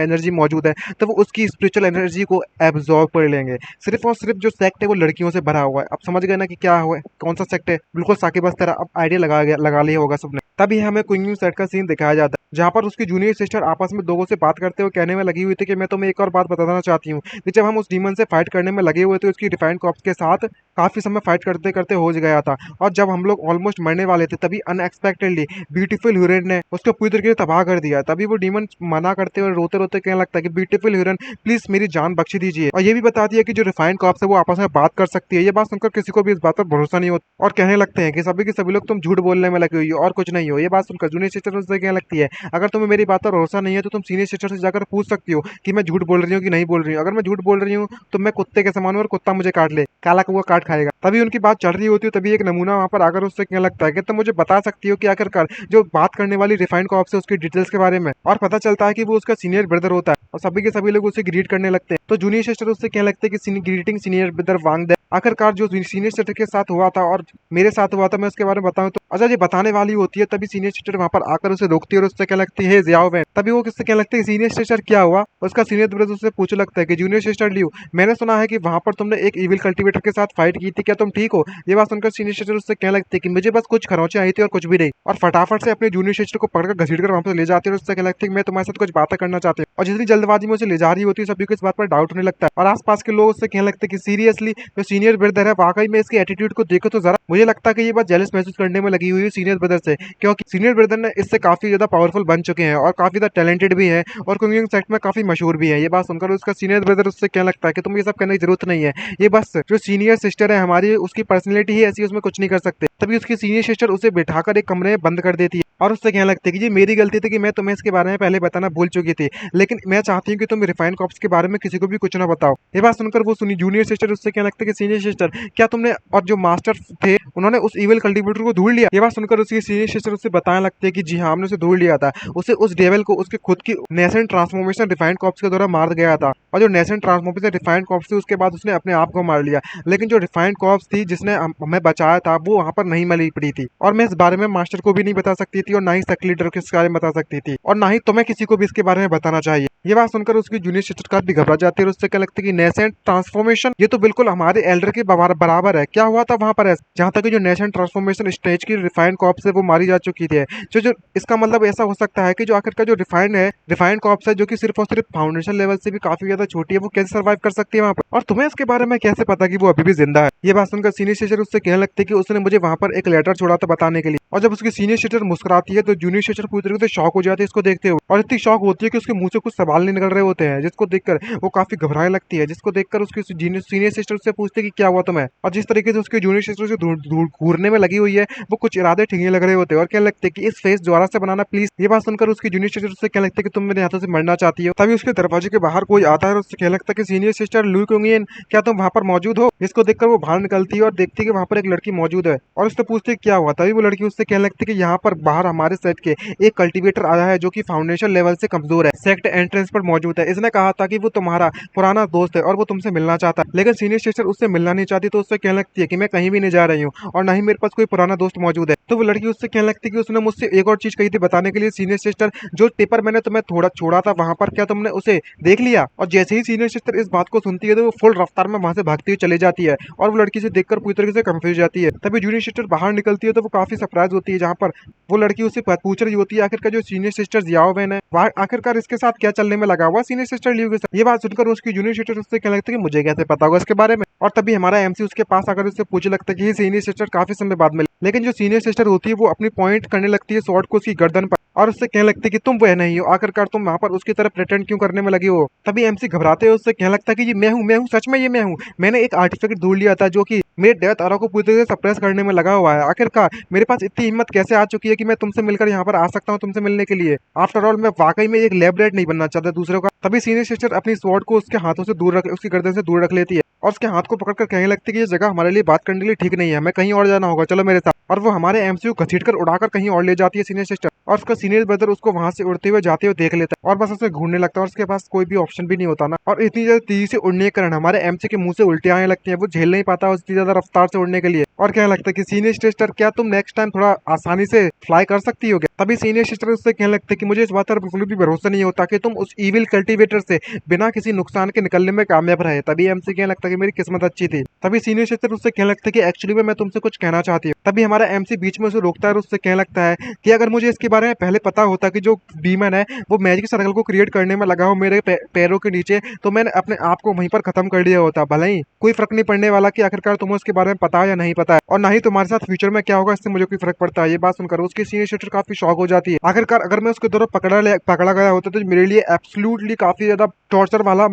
एनर्जी मौजूद है तो वो उसकी स्पिरिचुअल एनर्जी को एब्जॉर्ब कर लेंगे। सिर्फ और सिर्फ जो सेक्ट है वो लड़कियों से भरा हुआ है। अब समझ गए ना कि क्या हुआ, कौन सा सेक्ट है? बिल्कुल साकिब बस तरह अब आइडिया लगा लिया होगा सबने। तभी हमें क्विंग सेट का सीन दिखाया जाता है जहाँ पर उसकी जूनियर सिस्टर आपस में लोगों से बात करते हुए कहने में लगी हुई थी कि मैं तुम्हें एक और बात बताना चाहती हूँ कि जब हम उस डीमन से फाइट करने में लगे हुए थे उसकी डिफाइंड कॉप्स के साथ काफी समय फाइट करते करते हो गया था और जब हम लोग ऑलमोस्ट मरने वाले थे तभी अनएक्सपेक्टेडली ब्यूटीफुल ह्यूरन ने उसको पूरी तरीके से तबाह कर दिया। तभी वो डीमन मना करते हुए रोते रोते कहने लगता है कि ब्यूटीफुल ह्यूरन प्लीज मेरी जान बख्श दीजिए, और ये भी बता दिया कि जो रिफाइंड कॉप्स है वो आपस में बात कर सकती है। ये बात सुनकर किसी को भी इस बात पर भरोसा नहीं होता और कहने लगते हैं कि सभी लोग तुम झूठ बोलने में लगे हुई हो और कुछ नहीं हो। ये बात सुनकर जूनियर सिस्टर उससे कहने लगती है अगर तुम्हें मेरी बात पर भरोसा नहीं है तो तुम सीनियर सिस्टर से जाकर पूछ सकती हो कि मैं झूठ बोल रही हूँ कि नहीं बोल रही हूँ। अगर मैं झूठ बोल रही हूँ तो मैं कुत्ते के समान हूँ और कुत्ता मुझे काट ले, काला कौवा काट खाएगा। तभी उनकी बात चल रही होती है तभी एक नमूना वहां पर आकर उससे कहने लगता है कि तुम मुझे बता सकती हो कि आखिरकार जो बात करने वाली रिफाइंड कॉप से उसकी डिटेल्स के बारे में, और पता चलता है कि वो उसका सीनियर ब्रदर होता है और सभी के सभी लोग उसे ग्रीट करने लगते हैं। तो जूनियर सिस्टर उससे कहने लगते हैं कि ग्रीटिंग सीनियर ब्रदर वांग दे। आखिरकार जो सीनियर सिस्टर के साथ हुआ था और मेरे साथ हुआ था मैं उसके बारे में बताऊं तो अच्छा ये बताने वाली होती है। तभी सीनियर सिस्टर वहां पर आकर उसे रोकती है और उससे क्या लगती है जियाओ वैन। तभी वो किससे क्या लगता है सीनियर सिस्टर क्या हुआ। उसका सीनियर ब्रदर उससे पूछने लगता है कि जूनियर सिस्टर लियो, मैंने सुना है कि वहां पर तुमने एक इविल कल्टीवेटर के साथ फाइट की थी, क्या तुम ठीक हो? ये बात सुनकर सीनियर सिस्टर उससे कहने लगती है कि मुझे बस कुछ खरोंचे आई थी और कुछ भी नहीं, और फटाफट से अपने जूनियर सिस्टर को पकड़कर घसीट कर वहां पर ले जाती है और उससे कहने लगती है कि मैं तुम्हारे साथ कुछ बातें करना चाहती हूँ। और जितनी जल्दबाजी में उसे ले जा रही होती है सभी को इस बात पर डाउट होने लगता है और आसपास के लोग उससे कहने लगते हैं कि सीरियसली जो सीनियर ब्रदर है वाकई में इसके एटीट्यूड को देखो तो जरा मुझे लगता है कि ये बात जेलस महसूस करने में लगी हुई है सीनियर ब्रदर से, क्योंकि सीनियर ब्रदर ने इससे काफी ज्यादा पावरफुल बन चुके हैं और काफी ज्यादा टैलेंटेड भी है और कुकिंग सेक्ट में काफी मशहूर भी है। ये बात सुनकर उसका सीनियर ब्रदर उससे कहने लगता है कि तुम ये सब करने की जरूरत नहीं है, ये बस जो सीनियर सिस्टर है हमारी उसकी पर्सनैलिटी ही ऐसी, उसमें कुछ नहीं कर सकते। तभी उसकी सीनियर सिस्टर उसे बिठाकर एक कमरे में बंद कर देती है और उससे कहने लगती है कि ये मेरी गलती थी कि मैं तुम्हें इसके बारे में पहले बताना भूल चुकी थी, लेकिन मैं चाहती हूँ कि तुम रिफाइंड कॉप्स के बारे में किसी को भी कुछ ना बताओ। ये बात सुनकर वो सुनी जूनियर सिस्टर उससे कहने लगती है कि सीनियर सिस्टर क्या तुमने और जो मास्टर थे उन्होंने उस इविल कल्टीवेटर को ढूंढ लिया? ये बात सुनकर उसकी सीनियर सिस्टर उससे बताने लगती है कि जी हाँ हमने उसे ढूंढ लिया था, उसे उस डेविल को उसके खुद की नेसेंट ट्रांसफॉर्मेशन रिफाइंड कॉप्स के द्वारा मार गया था और जो नेसेंट ट्रांसफॉर्मेशन रिफाइंड कॉप्स थी उसके बाद उसने अपने आप को मार लिया, लेकिन जो रिफाइंड कॉप्स थी जिसने हमें बचाया था वो वहां पर नहीं मिली पड़ी थी और मैं इस बारे में मास्टर को भी नहीं बता सकती थी और ना ही सेक्ट लीडर के बारे में बता सकती थी और ना ही तुम्हें किसी को भी इसके बारे में बताना चाहिए। ये बात सुनकर उसकी जूनियर सिस्टर का भी घबरा जाती है और उससे क्या लगता है कि नेसेंट ट्रांसफॉर्मेशन ये तो बिल्कुल हमारे एल्डर के बराबर है, क्या हुआ था वहां पर? जहां तक जो नेसेंट ट्रांसफॉर्मेशन स्टेज की रिफाइंड कॉप्स है वो मारी जा चुकी थी। जो इसका मतलब ऐसा हो सकता है कि जो आखिर का जो रिफाइंड कॉप्स है जो कि सिर्फ और सिर्फ फाउंडेशन लेवल से भी काफी ज्यादा छोटी है, वो कैसे सर्वाइव कर सकती है वहां पर, और तुम्हें इसके बारे में कैसे पता कि वो अभी भी जिंदा है? ये बात सुनकर सीनियर सिस्टर उससे कहने लगती है कि उसने मुझे वहां पर एक लेटर छोड़ा था बताने के लिए और जब उसकी सीनियर सिस्टर मुस्कुराती है तो जूनियर सिस्टर पूरी तरीके से शॉक हो जाती है इसको देखते हुए, और इतनी शॉक होती है कि उसके मुंह से कुछ सवाल नहीं निकल रहे होते हैं, जिसको देखकर वो काफी घबराने लगती है। जिसको देखकर उसकी सीनियर सिस्टर से पूछते हैं कि क्या हुआ तुम्हें, और जिस तरीके से उसकी जूनियर सिस्टर से घूरने में लगी हुई है वो कुछ इरादे ठीक नहीं लग रहे होते, और क्या लगते हैं कि इस फेस दोबारा से बनाना प्लीज। ये बात सुनकर उसकी जूनियर सिस्टर उससे क्या लगता है कि तुम मेरे हाथों से मरना चाहती हो। तभी उसके दरवाजे के बाहर कोई आता है और उससे क्या लगता है कि सीनियर सिस्टर लुई कुंगियन, क्या तुम वहां पर मौजूद हो। इसको देखकर वो बाहर निकलती है और देखती है कि वहां पर एक लड़की मौजूद है, और उससे पूछती है क्या हुआ। तभी वो लड़की उससे कहने लगती है कि यहाँ पर बाहर हमारे सेट के एक कल्टीवेटर आया है जो कि फाउंडेशन लेवल से कमजोर है, सेक्ट एंट्रेंस पर मौजूद है। इसने कहा था कि वो तुम्हारा पुराना दोस्त है और वो तुमसे मिलना चाहता है, लेकिन सीनियर सिस्टर उससे मिलना नहीं चाहती, तो उससे कहने लगती है कि मैं कहीं भी नहीं जा रही हूँ और ना ही मेरे पास कोई पुराना दोस्त मौजूद है। तो वो लड़की उससे कहने लगती है कि उसने मुझसे एक और चीज कही थी बताने के लिए, सीनियर सिस्टर जो टिपर मैंने तुम्हें थोड़ा छोड़ा था वहां पर क्या तुमने उसे देख लिया। और जैसे ही सीनियर सिस्टर इस बात को सुनती है तो वो फुल रफ्तार में वहां से भागती हुई चली जाती है, और वो लड़की से देखकर पूरी तरीके से कंफ्यूज जाती है। तभी जूनियर सिस्टर बाहर निकलती है तो वो काफी सरप्राइज होती है, जहाँ पर वो लड़की उससे पूछ रही होती है आखिरकार जो सीनियर सिस्टर जियाओ बहन है वह आखिरकार इसके साथ क्या चलने में लगा हुआ सीनियर सिस्टर लियू के साथ। ये बात सुनकर उसकी जूनियर सिस्टर उससे कहने लगती है कि मुझे कैसे पता होगा इसके बारे में। और तभी हमारा एमसी उसके पास आकर उससे पूछने लगता है कि ये सीनियर सिस्टर काफी समय बाद मिले, लेकिन जो सीनियर सिस्टर होती है वो अपनी पॉइंट करने लगती है स्वॉर्ड को उसकी गर्दन पर, और उससे कहने लगती है कि तुम वह नहीं हो, आखिरकार तुम वहां पर उसकी तरफ प्रिटेंड क्यों करने में लगे हो। तभी एमसी घबराते हुए उससे कहने लगता है कि ये मैं हूँ सच में ये मैं हूँ। मैंने एक आर्टिफिकेट ढूंढ लिया था जो कि मेरे डेथ आरा को पूरी तरह से सप्रेस करने में लगा हुआ है। आखिरकार मेरे पास इतनी हिम्मत कैसे आ चुकी है कि मैं तुमसे मिलकर यहाँ पर आ सकता हूँ तुमसे मिलने के लिए। आफ्टर ऑल मैं वाकई में एक लैब रेट नहीं बनना चाहता दूसरों का। तभी सीनियर सिस्टर अपनी स्वॉर्ड को उसके हाथों से दूर रख उसकी गर्दन से दूर रख लेती है, और उसके हाथ को पकड़कर कहने लगती है कि ये जगह हमारे लिए बात करने के लिए ठीक नहीं है, हमें कहीं और जाना होगा, चलो मेरे साथ। और वो हमारे एमसीयू घसीटकर उड़ाकर कहीं और ले जाती है सीनियर सिस्टर, और उसका सीनियर ब्रदर उसको वहां से उड़ते हुए जाते हुए देख लेता है और बस उसे घूरने लगता है, और उसके पास कोई भी ऑप्शन भी नहीं होता ना। और इतनी ज्यादा तेजी से उड़ने के कारण हमारे एमसी के मुंह से उल्टी आने लगती है, वो झेल नहीं पाता उतनी ज्यादा रफ्तार से उड़ने के लिए, और कहने लगता है कि सीनियर सिस्टर क्या तुम नेक्स्ट टाइम थोड़ा आसानी से फ्लाई कर सकती हो क्या। तभी सीनियर सिस्टर उससे कहने लगते कि मुझे इस बात पर बिल्कुल भी भरोसा नहीं होता कि तुम उस इविल कल्टीवेटर से बिना किसी नुकसान के निकलने में कामयाब रहे। तभी एमसी कहने लगता है कि मेरी किस्मत अच्छी थी। तभी सीनियर सिस्टर उससे कहने लगता है कि एक्चुअली में मैं तुमसे कुछ कहना चाहती हूँ। तभी हमारा एमसी बीच में उसे रोकता है और उससे कहने लगता है कि अगर मुझे इसके बारे में पहले पता होता कि जो डीमन है वो मैजिक सर्कल को क्रिएट करने में लगा हो मेरे पैरों के नीचे, तो मैंने अपने आप को वहीं पर खत्म कर दिया होता। भले ही कोई फर्क नहीं पड़ने वाला कि आखिरकार तुम्हें उसके बारे में पता है या नहीं पता है, और ना ही तुम्हारे साथ फ्यूचर में क्या होगा इससे मुझे कोई फर्क पड़ता है। ये बात सुनकर उसकी सीनियर सिस्टर काफी शॉक हो जाती है। आखिरकार अगर मैं उसके द्वारा पकड़ा गया होता तो मेरे लिए एब्सोल्युटली काफी ज्यादा टॉर्चर वाला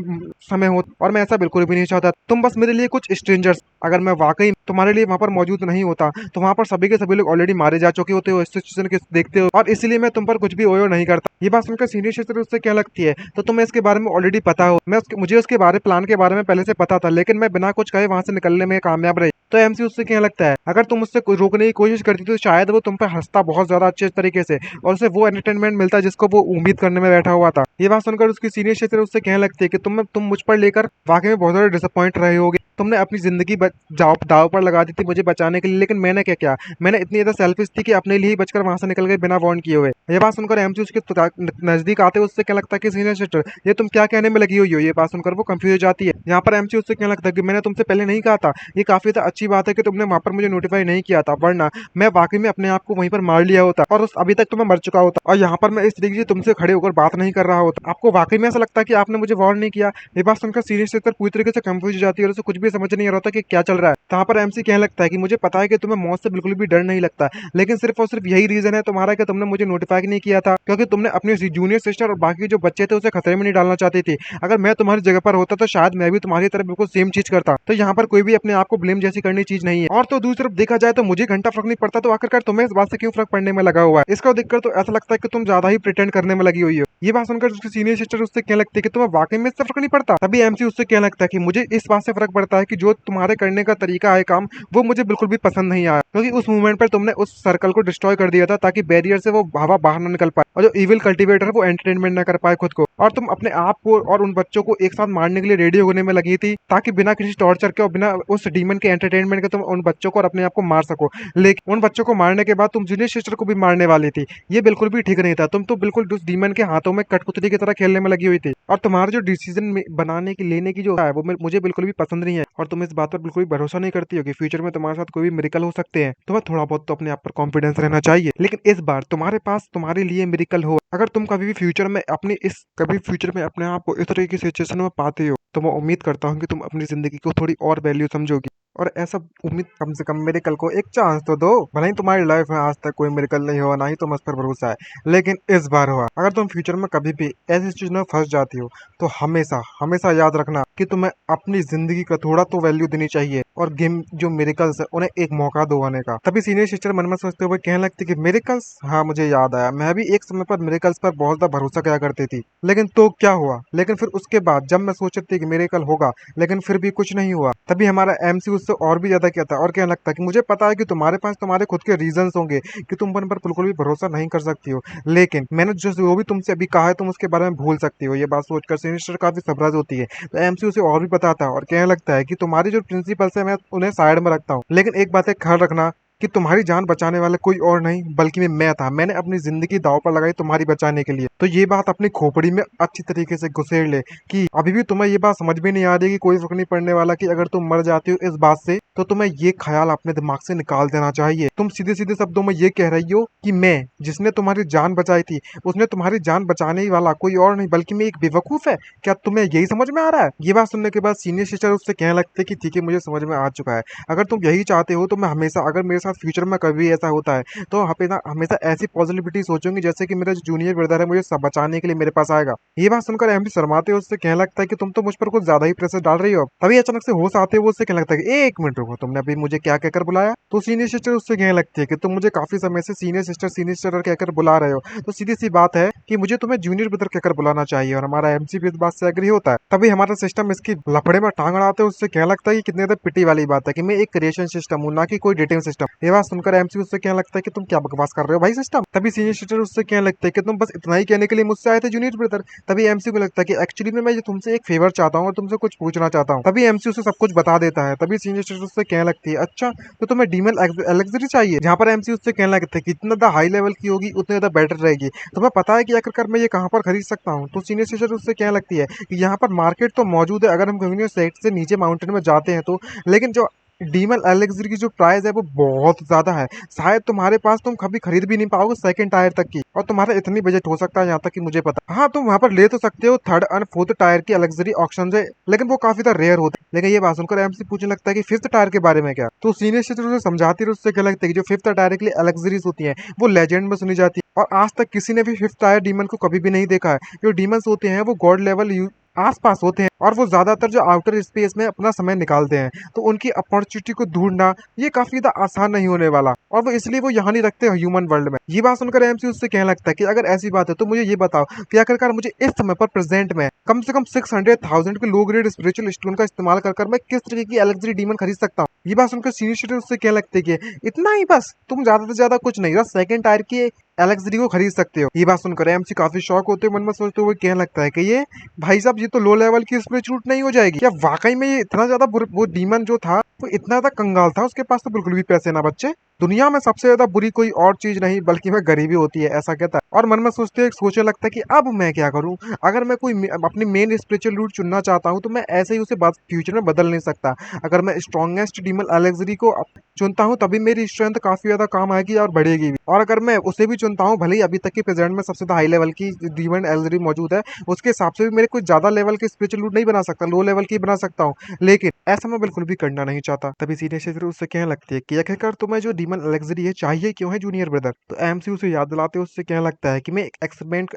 समय हो, और मैं ऐसा बिल्कुल भी नहीं चाहता। तुम बस मेरे लिए कुछ स्ट्रेंजर्स, अगर मैं वाकई तुम्हारे लिए वहां पर मौजूद नहीं होता तो वहां पर सभी के सभी लोग ऑलरेडी मारे जा चुके होते हो, इस सिचुएशन के देखते हो, और इसीलिए मैं तुम पर कुछ भी ओयो नहीं करता। ये बात सुनकर सीनियर सिस्टर उससे क्या लगती है तो तुम्हें इसके बारे में ऑलरेडी पता हो। मुझे उसके प्लान के बारे में पहले से पता था, लेकिन मैं बिना कुछ कहे वहां से निकलने में कामयाब रही। तो एमसी उससे क्या लगता है अगर तुम उससे रोकने की कोशिश करती तो शायद वो तुम पर हंसता बहुत ज्यादा अच्छे तरीके से, और उसे वो एंटरटेनमेंट मिलता जिसको वो उम्मीद करने में बैठा हुआ था। ये बात सुनकर उसकी सीनियर सिस्टर उससे कहने लगती है कि तुम मुझ पर लेकर वाकई में बहुत ज्यादा डिसअपॉइंट रहे होगे। तुमने अपनी जिंदगी दाव पर लगा दी थी मुझे बचाने के लिए, लेकिन मैंने क्या किया, मैंने इतनी ज्यादा सेल्फिश थी कि अपने लिए ही बचकर वहां से निकल गए बिना वार्न किए हुए। ये बात सुनकर एमसी उसके नजदीक आते उससे क्या लगता है कि सीनियर सिस्टर ये तुम क्या कहने में लगी हुई हो। ये बात सुनकर वो कंफ्यूज हो जाती है। यहाँ पर एमसी उससे क्या लगता है कि मैंने तुमसे पहले नहीं कहा था, ये काफी अच्छी बात है कि तुमने वहां पर मुझे नोटिफाई नहीं किया था, वरना मैं वाकई में अपने आप को वहीं पर मार लिया होता और अभी तक तो मैं मर चुका होता, और यहाँ पर मैं इस तरीके से तुमसे खड़े होकर बात नहीं कर रहा होता। आपको वाकई में ऐसा लगता है कि आपने मुझे वार्न नहीं किया। ये बात सुनकर सीनियर सिस्टर पूरी तरीके से कंफ्यूज हो जाती है और उसे कुछ भी समझ नहीं आ रहा था कि क्या चल रहा है। यहाँ पर एमसी कहने लगता है कि मुझे पता है कि तुम्हें मौत से बिल्कुल भी डर नहीं लगता, लेकिन सिर्फ और सिर्फ यही रीजन है तुम्हारा कि तुमने मुझे नोटिफाई नहीं किया था क्योंकि तुमने अपने जूनियर सिस्टर और बाकी जो बच्चे थे उसे खतरे में नहीं डालना चाहती थी। अगर मैं तुम्हारी जगह पर होता तो शायद मैं भी तुम्हारी तरह बिल्कुल सेम चीज करता। तो यहाँ पर कोई भी अपने आप को ब्लेम जैसी करनी चीज नहीं है। और तो दूसरी तरफ देखा जाए तो मुझे घंटा फर्क नहीं पड़ता, तो आखिरकार तुम्हें इस बात से क्यों फर्क पड़ने में लगा हुआ है। इसको देखकर तो ऐसा लगता है कि तुम ज्यादा ही प्रिटेंड करने में लगी हुई हो। ये बात सुनकर उसकी सीनियर सिस्टर उससे क्या लगती है कि तुम्हें वाकई में इससे फर्क नहीं पड़ता। तभी एमसी उससे क्या लगता है कि मुझे इस बात से फर्क पड़ता है कि जो तुम्हारे करने का तरीका है काम वो मुझे बिल्कुल भी पसंद नहीं आया, क्योंकि उस मूवमेंट पर तुमने उस सर्कल को डिस्ट्रॉय कर दिया था ताकि बैरियर से वो हवा बाहर ना निकल पाए, और जो इविल कल्टीवेटर है वो एंटरटेनमेंट ना कर पाए खुद को, और तुम अपने आप को और उन बच्चों को एक साथ मारने के लिए रेडी होने में लगी थी ताकि बिना किसी टॉर्चर के और बिना उस डीमन के एंटरटेनमेंट के तुम उन बच्चों को और अपने आप को मार सको। लेकिन उन बच्चों को मारने के बाद तुम जूनियर सिस्टर को भी मारने वाली थी। ये बिल्कुल भी ठीक नहीं था। तुम तो बिल्कुल उस डीमन के हाथों में कठपुतली की तरह खेलने में लगी हुई थी, और तुम्हारा जो डिसीजन बनाने की लेने की जो है वो मुझे बिल्कुल भी पसंद नहीं है, और तुम इस बात पर बिल्कुल भी भरोसा नहीं करती हो कि फ्यूचर में तुम्हारे साथ कोई भी मिरेकल हो सकते हैं। तुम्हें थोड़ा बहुत तो अपने आप पर कॉन्फिडेंस रहना चाहिए, लेकिन इस बार तुम्हारे पास तुम्हारे लिए मिरेकल हो। अगर तुम कभी भी फ्यूचर में अपने आप को इस तरह की सिचुएशन में पाते हो तो मैं उम्मीद करता हूँ कि तुम अपनी जिंदगी को थोड़ी और वैल्यू समझोगी। और ऐसा उम्मीद कम से कम मेरेकल को एक चांस तो दो। भले ही तुम्हारी लाइफ में आज तक कोई मेरेकल नहीं हुआ, ना ही तुम उस पर भरोसा है, लेकिन इस बार हुआ। अगर तुम फ्यूचर में कभी भी ऐसी सिचुएशन में फंस जाती हो तो हमेशा हमेशा याद रखना कि तुम्हें अपनी जिंदगी का थोड़ा तो वैल्यू देनी चाहिए, और गेम जो मेरेकल्स है उन्हें एक मौका दो आने का। तभी सीनियर सिस्टर मन में सोचते हुए कहने लगती कि मेरेकल्स, हाँ मुझे याद आया, मैं भी एक समय पर मेरेकल्स पर बहुत ज्यादा भरोसा किया करती थी, लेकिन तो क्या हुआ। लेकिन फिर उसके बाद जब मैं सोच रही थी कि मेरेकल होगा, लेकिन फिर भी कुछ नहीं हुआ, तभी हमारा एमसी उससे और भी ज्यादा कहता है और कहने लगता है कि मुझे पता है कि तुम्हारे पास तुम्हारे खुद के रीजंस होंगे कि तुम पर बिल्कुल भी भरोसा नहीं कर सकती हो, लेकिन मैंने जो भी तुमसे अभी कहा है तुम उसके बारे में भूल सकती हो। ये बात सोचकर सिनिस्टर काफी सरप्राइज होती है। तो एमसी उसे और भी बताता है और कहने लगता है कि तुम्हारी जो प्रिंसिपल्स है मैं उन्हें साइड में रखता हूँ, लेकिन एक बात है ख्याल रखना कि तुम्हारी जान बचाने वाला कोई और नहीं बल्कि मैं था। मैंने अपनी जिंदगी दांव पर लगाई तुम्हारी बचाने के लिए। तो ये बात अपनी खोपड़ी में अच्छी तरीके से घुसेड़ ले कि अभी भी तुम्हें ये बात समझ में नहीं आ रही कि कोई फर्क नहीं पड़ने वाला कि अगर तुम मर जाती हो इस बात से, तो तुम्हें ये ख्याल अपने दिमाग से निकाल देना चाहिए। तुम सीधे सीधे शब्दों में ये कह रही हो कि मैं जिसने तुम्हारी जान बचाई थी उसने तुम्हारी जान बचाने वाला कोई और नहीं बल्कि मैं एक बेवकूफ है। क्या तुम्हें यही समझ में आ रहा है। ये बात सुनने के बाद सीनियर सिस्टर उससे कहने लगते कि ठीक है मुझे समझ में आ चुका है। अगर तुम यही चाहते हो तो मैं हमेशा, अगर मेरे साथ फ्यूचर में कभी ऐसा होता है तो हमेशा हमेशा ऐसी पॉजिटिविटी सोचूंगी जैसे कि मेरा जो जूनियर ब्रदर है मुझे सब बचाने के लिए मेरे पास आएगा। ये बात सुनकर एमडी शर्माते उससे कहने लगता है कि तुम तो मुझ पर कुछ ज्यादा ही प्रेशर डाल रही हो। तभी अचानक से होश आते हुए उससे कहने लगता है कि एक मिनट रुको, तुमने अभी मुझे क्या कहकर बुलाया। तो सीनियर सिस्टर उससे कहने लगती है कि तुम मुझे काफी समय से सीनियर सिस्टर कहकर बुला रहे हो, तो सीधी सी बात है कि मुझे तुम्हें जूनियर ब्रदर कहकर बुलाना चाहिए। और हमारा एमसी भी इस बात से एग्री होता है। तभी हमारा सिस्टम इसकी लफड़े में टांग अड़ाते उससे कहने लगता है कि कितने पिटी वाली बात है कि मैं एक क्रिएशन सिस्टम हूँ, ना कि कोई डेटिंग सिस्टम। ये बात सुनकर एमसी उससे कहने लगता है कि तुम क्या बकवास कर रहे हो भाई सिस्टम। तभी सीनियर सिस्टर उससे कहने लगते हैं कि तुम बस इतना ही कहने के लिए मुझसे आए थे जूनियर ब्रदर। तभी एमसी को लगता है कि एक्चुअली में मैं ये तुमसे एक फेवर चाहता हूँ और तुमसे कुछ पूछना चाहता हूँ। तभी एमसी उसे सब कुछ बता देता है। तभी सीनियर सिस्टर उससे कहने लगती है अच्छा तो तुम्हें डीमन एलेक्सरी चाहिए। जहाँ पर एमसी उससे कहने लगता है कि जितना ज्यादा हाई लेवल की होगी उतनी ज्यादा बेटर रहेगी। तुम्हें पता है कि आखिरकार मैं ये कहाँ पर खरीद सकता हूँ। तो सीनियर सिस्टर उससे कहने लगती है कि यहाँ पर मार्केट तो मौजूद है अगर हम कम्युनिटी साइट से नीचे माउंटेन में जाते हैं तो, लेकिन जो डीमन एलेक्सरी की जो प्राइस है वो बहुत ज्यादा है। शायद तुम्हारे पास तुम कभी खरीद भी नहीं पाओगे सेकंड टायर तक की, और तुम्हारा इतनी बजट हो सकता है यहाँ तक कि मुझे पता। हाँ तुम वहाँ पर ले तो सकते हो थर्ड एंड फोर्थ टायर की लग्जरी ऑप्शन है, लेकिन वो काफी ज्यादा रेयर होता है। लेकिन ये बात सुनकर एमसी पूछने लगता है कि फिफ्थ टायर के बारे में क्या। तो सीनियर सिस्टर उसे समझाती है उससे क्या लगता है कि जो फिफ्थ टायर के लिए एलेक्सरीज होती है वो लेजेंड में सुनी जाती है, और आज तक किसी ने भी फिफ्थ टायर डीमन को कभी भी नहीं देखा है। जो डीमंस होते हैं वो गॉड लेवल आसपास होते हैं और वो ज्यादातर जो आउटर स्पेस में अपना समय निकालते हैं, तो उनकी अपॉर्चुनिटी को ढूंढना ये काफी ज्यादा आसान नहीं होने वाला, और वो इसलिए वो यहाँ नहीं रखते ह्यूमन वर्ल्ड में। ये बात सुनकर एमसी उससे कहने लगता है कि अगर ऐसी बात है तो मुझे ये बताओ कि आखिरकार मुझे इस समय पर प्रेजेंट में कम से कम 600,000 के लो ग्रेड स्पिरिचुअल स्टोन का इस्तेमाल कर मैं किस तरीके की एलेक्सरी डीमन खरीद सकता हूँ। ये बात सुनकर सीनियर सिटीजन उससे कहने लगते हैं कि इतना ही बस, तुम ज्यादा से ज्यादा कुछ नहीं, बस सेकंड टायर की एलेक्सरी को खरीद सकते हो। ये बात सुनकर एमसी काफी शॉक होते हुए मन में सोचते हुए कहने लगता है कि ये भाई साहब ये तो लो लेवल की स्पिरिचुअल नहीं हो जाएगी क्या। वाकई में ये इतना ज्यादा वो डीमन जो था वो इतना ज्यादा कंगाल था, उसके पास तो बिल्कुल भी पैसे ना बच्चे। दुनिया में सबसे ज्यादा बुरी कोई और चीज नहीं बल्कि में गरीबी होती है, ऐसा कहता है। और मन में सोचने लगता है कि अब मैं क्या करूं। अगर मैं कोई अपनी मेन स्पिरिचुअल रूट चुनना चाहता हूं तो मैं ऐसे ही उसे फ्यूचर में बदल नहीं सकता। अगर मैं स्ट्रॉन्गेस्ट डीमन एलेक्सरी को चुनता हूं तभी मेरी स्ट्रेंथ काफी ज्यादा काम आएगी और बढ़ेगी भी। और अगर मैं उसे भी चुनता हूं, भले ही अभी तक के प्रेजेंट में सबसे हाई लेवल की डीमन एलेक्सरी मौजूद है, उसके हिसाब से भी मेरे कुछ ज्यादा लेवल के स्पिरिचुअल रूट नहीं बना सकता, लो लेवल की बना सकता हूँ, लेकिन ऐसा मैं बिल्कुल भी करना नहीं चाहता। तभी सीनियर सिस्टर उससे कहने लगती है कि आखिरकार तुम्हें जो डीमन एलेक्सरी है चाहिए क्यों है जूनियर ब्रदर। तो एमसी उसे याद दिलाते उससे कहने लगता है कि मैं एक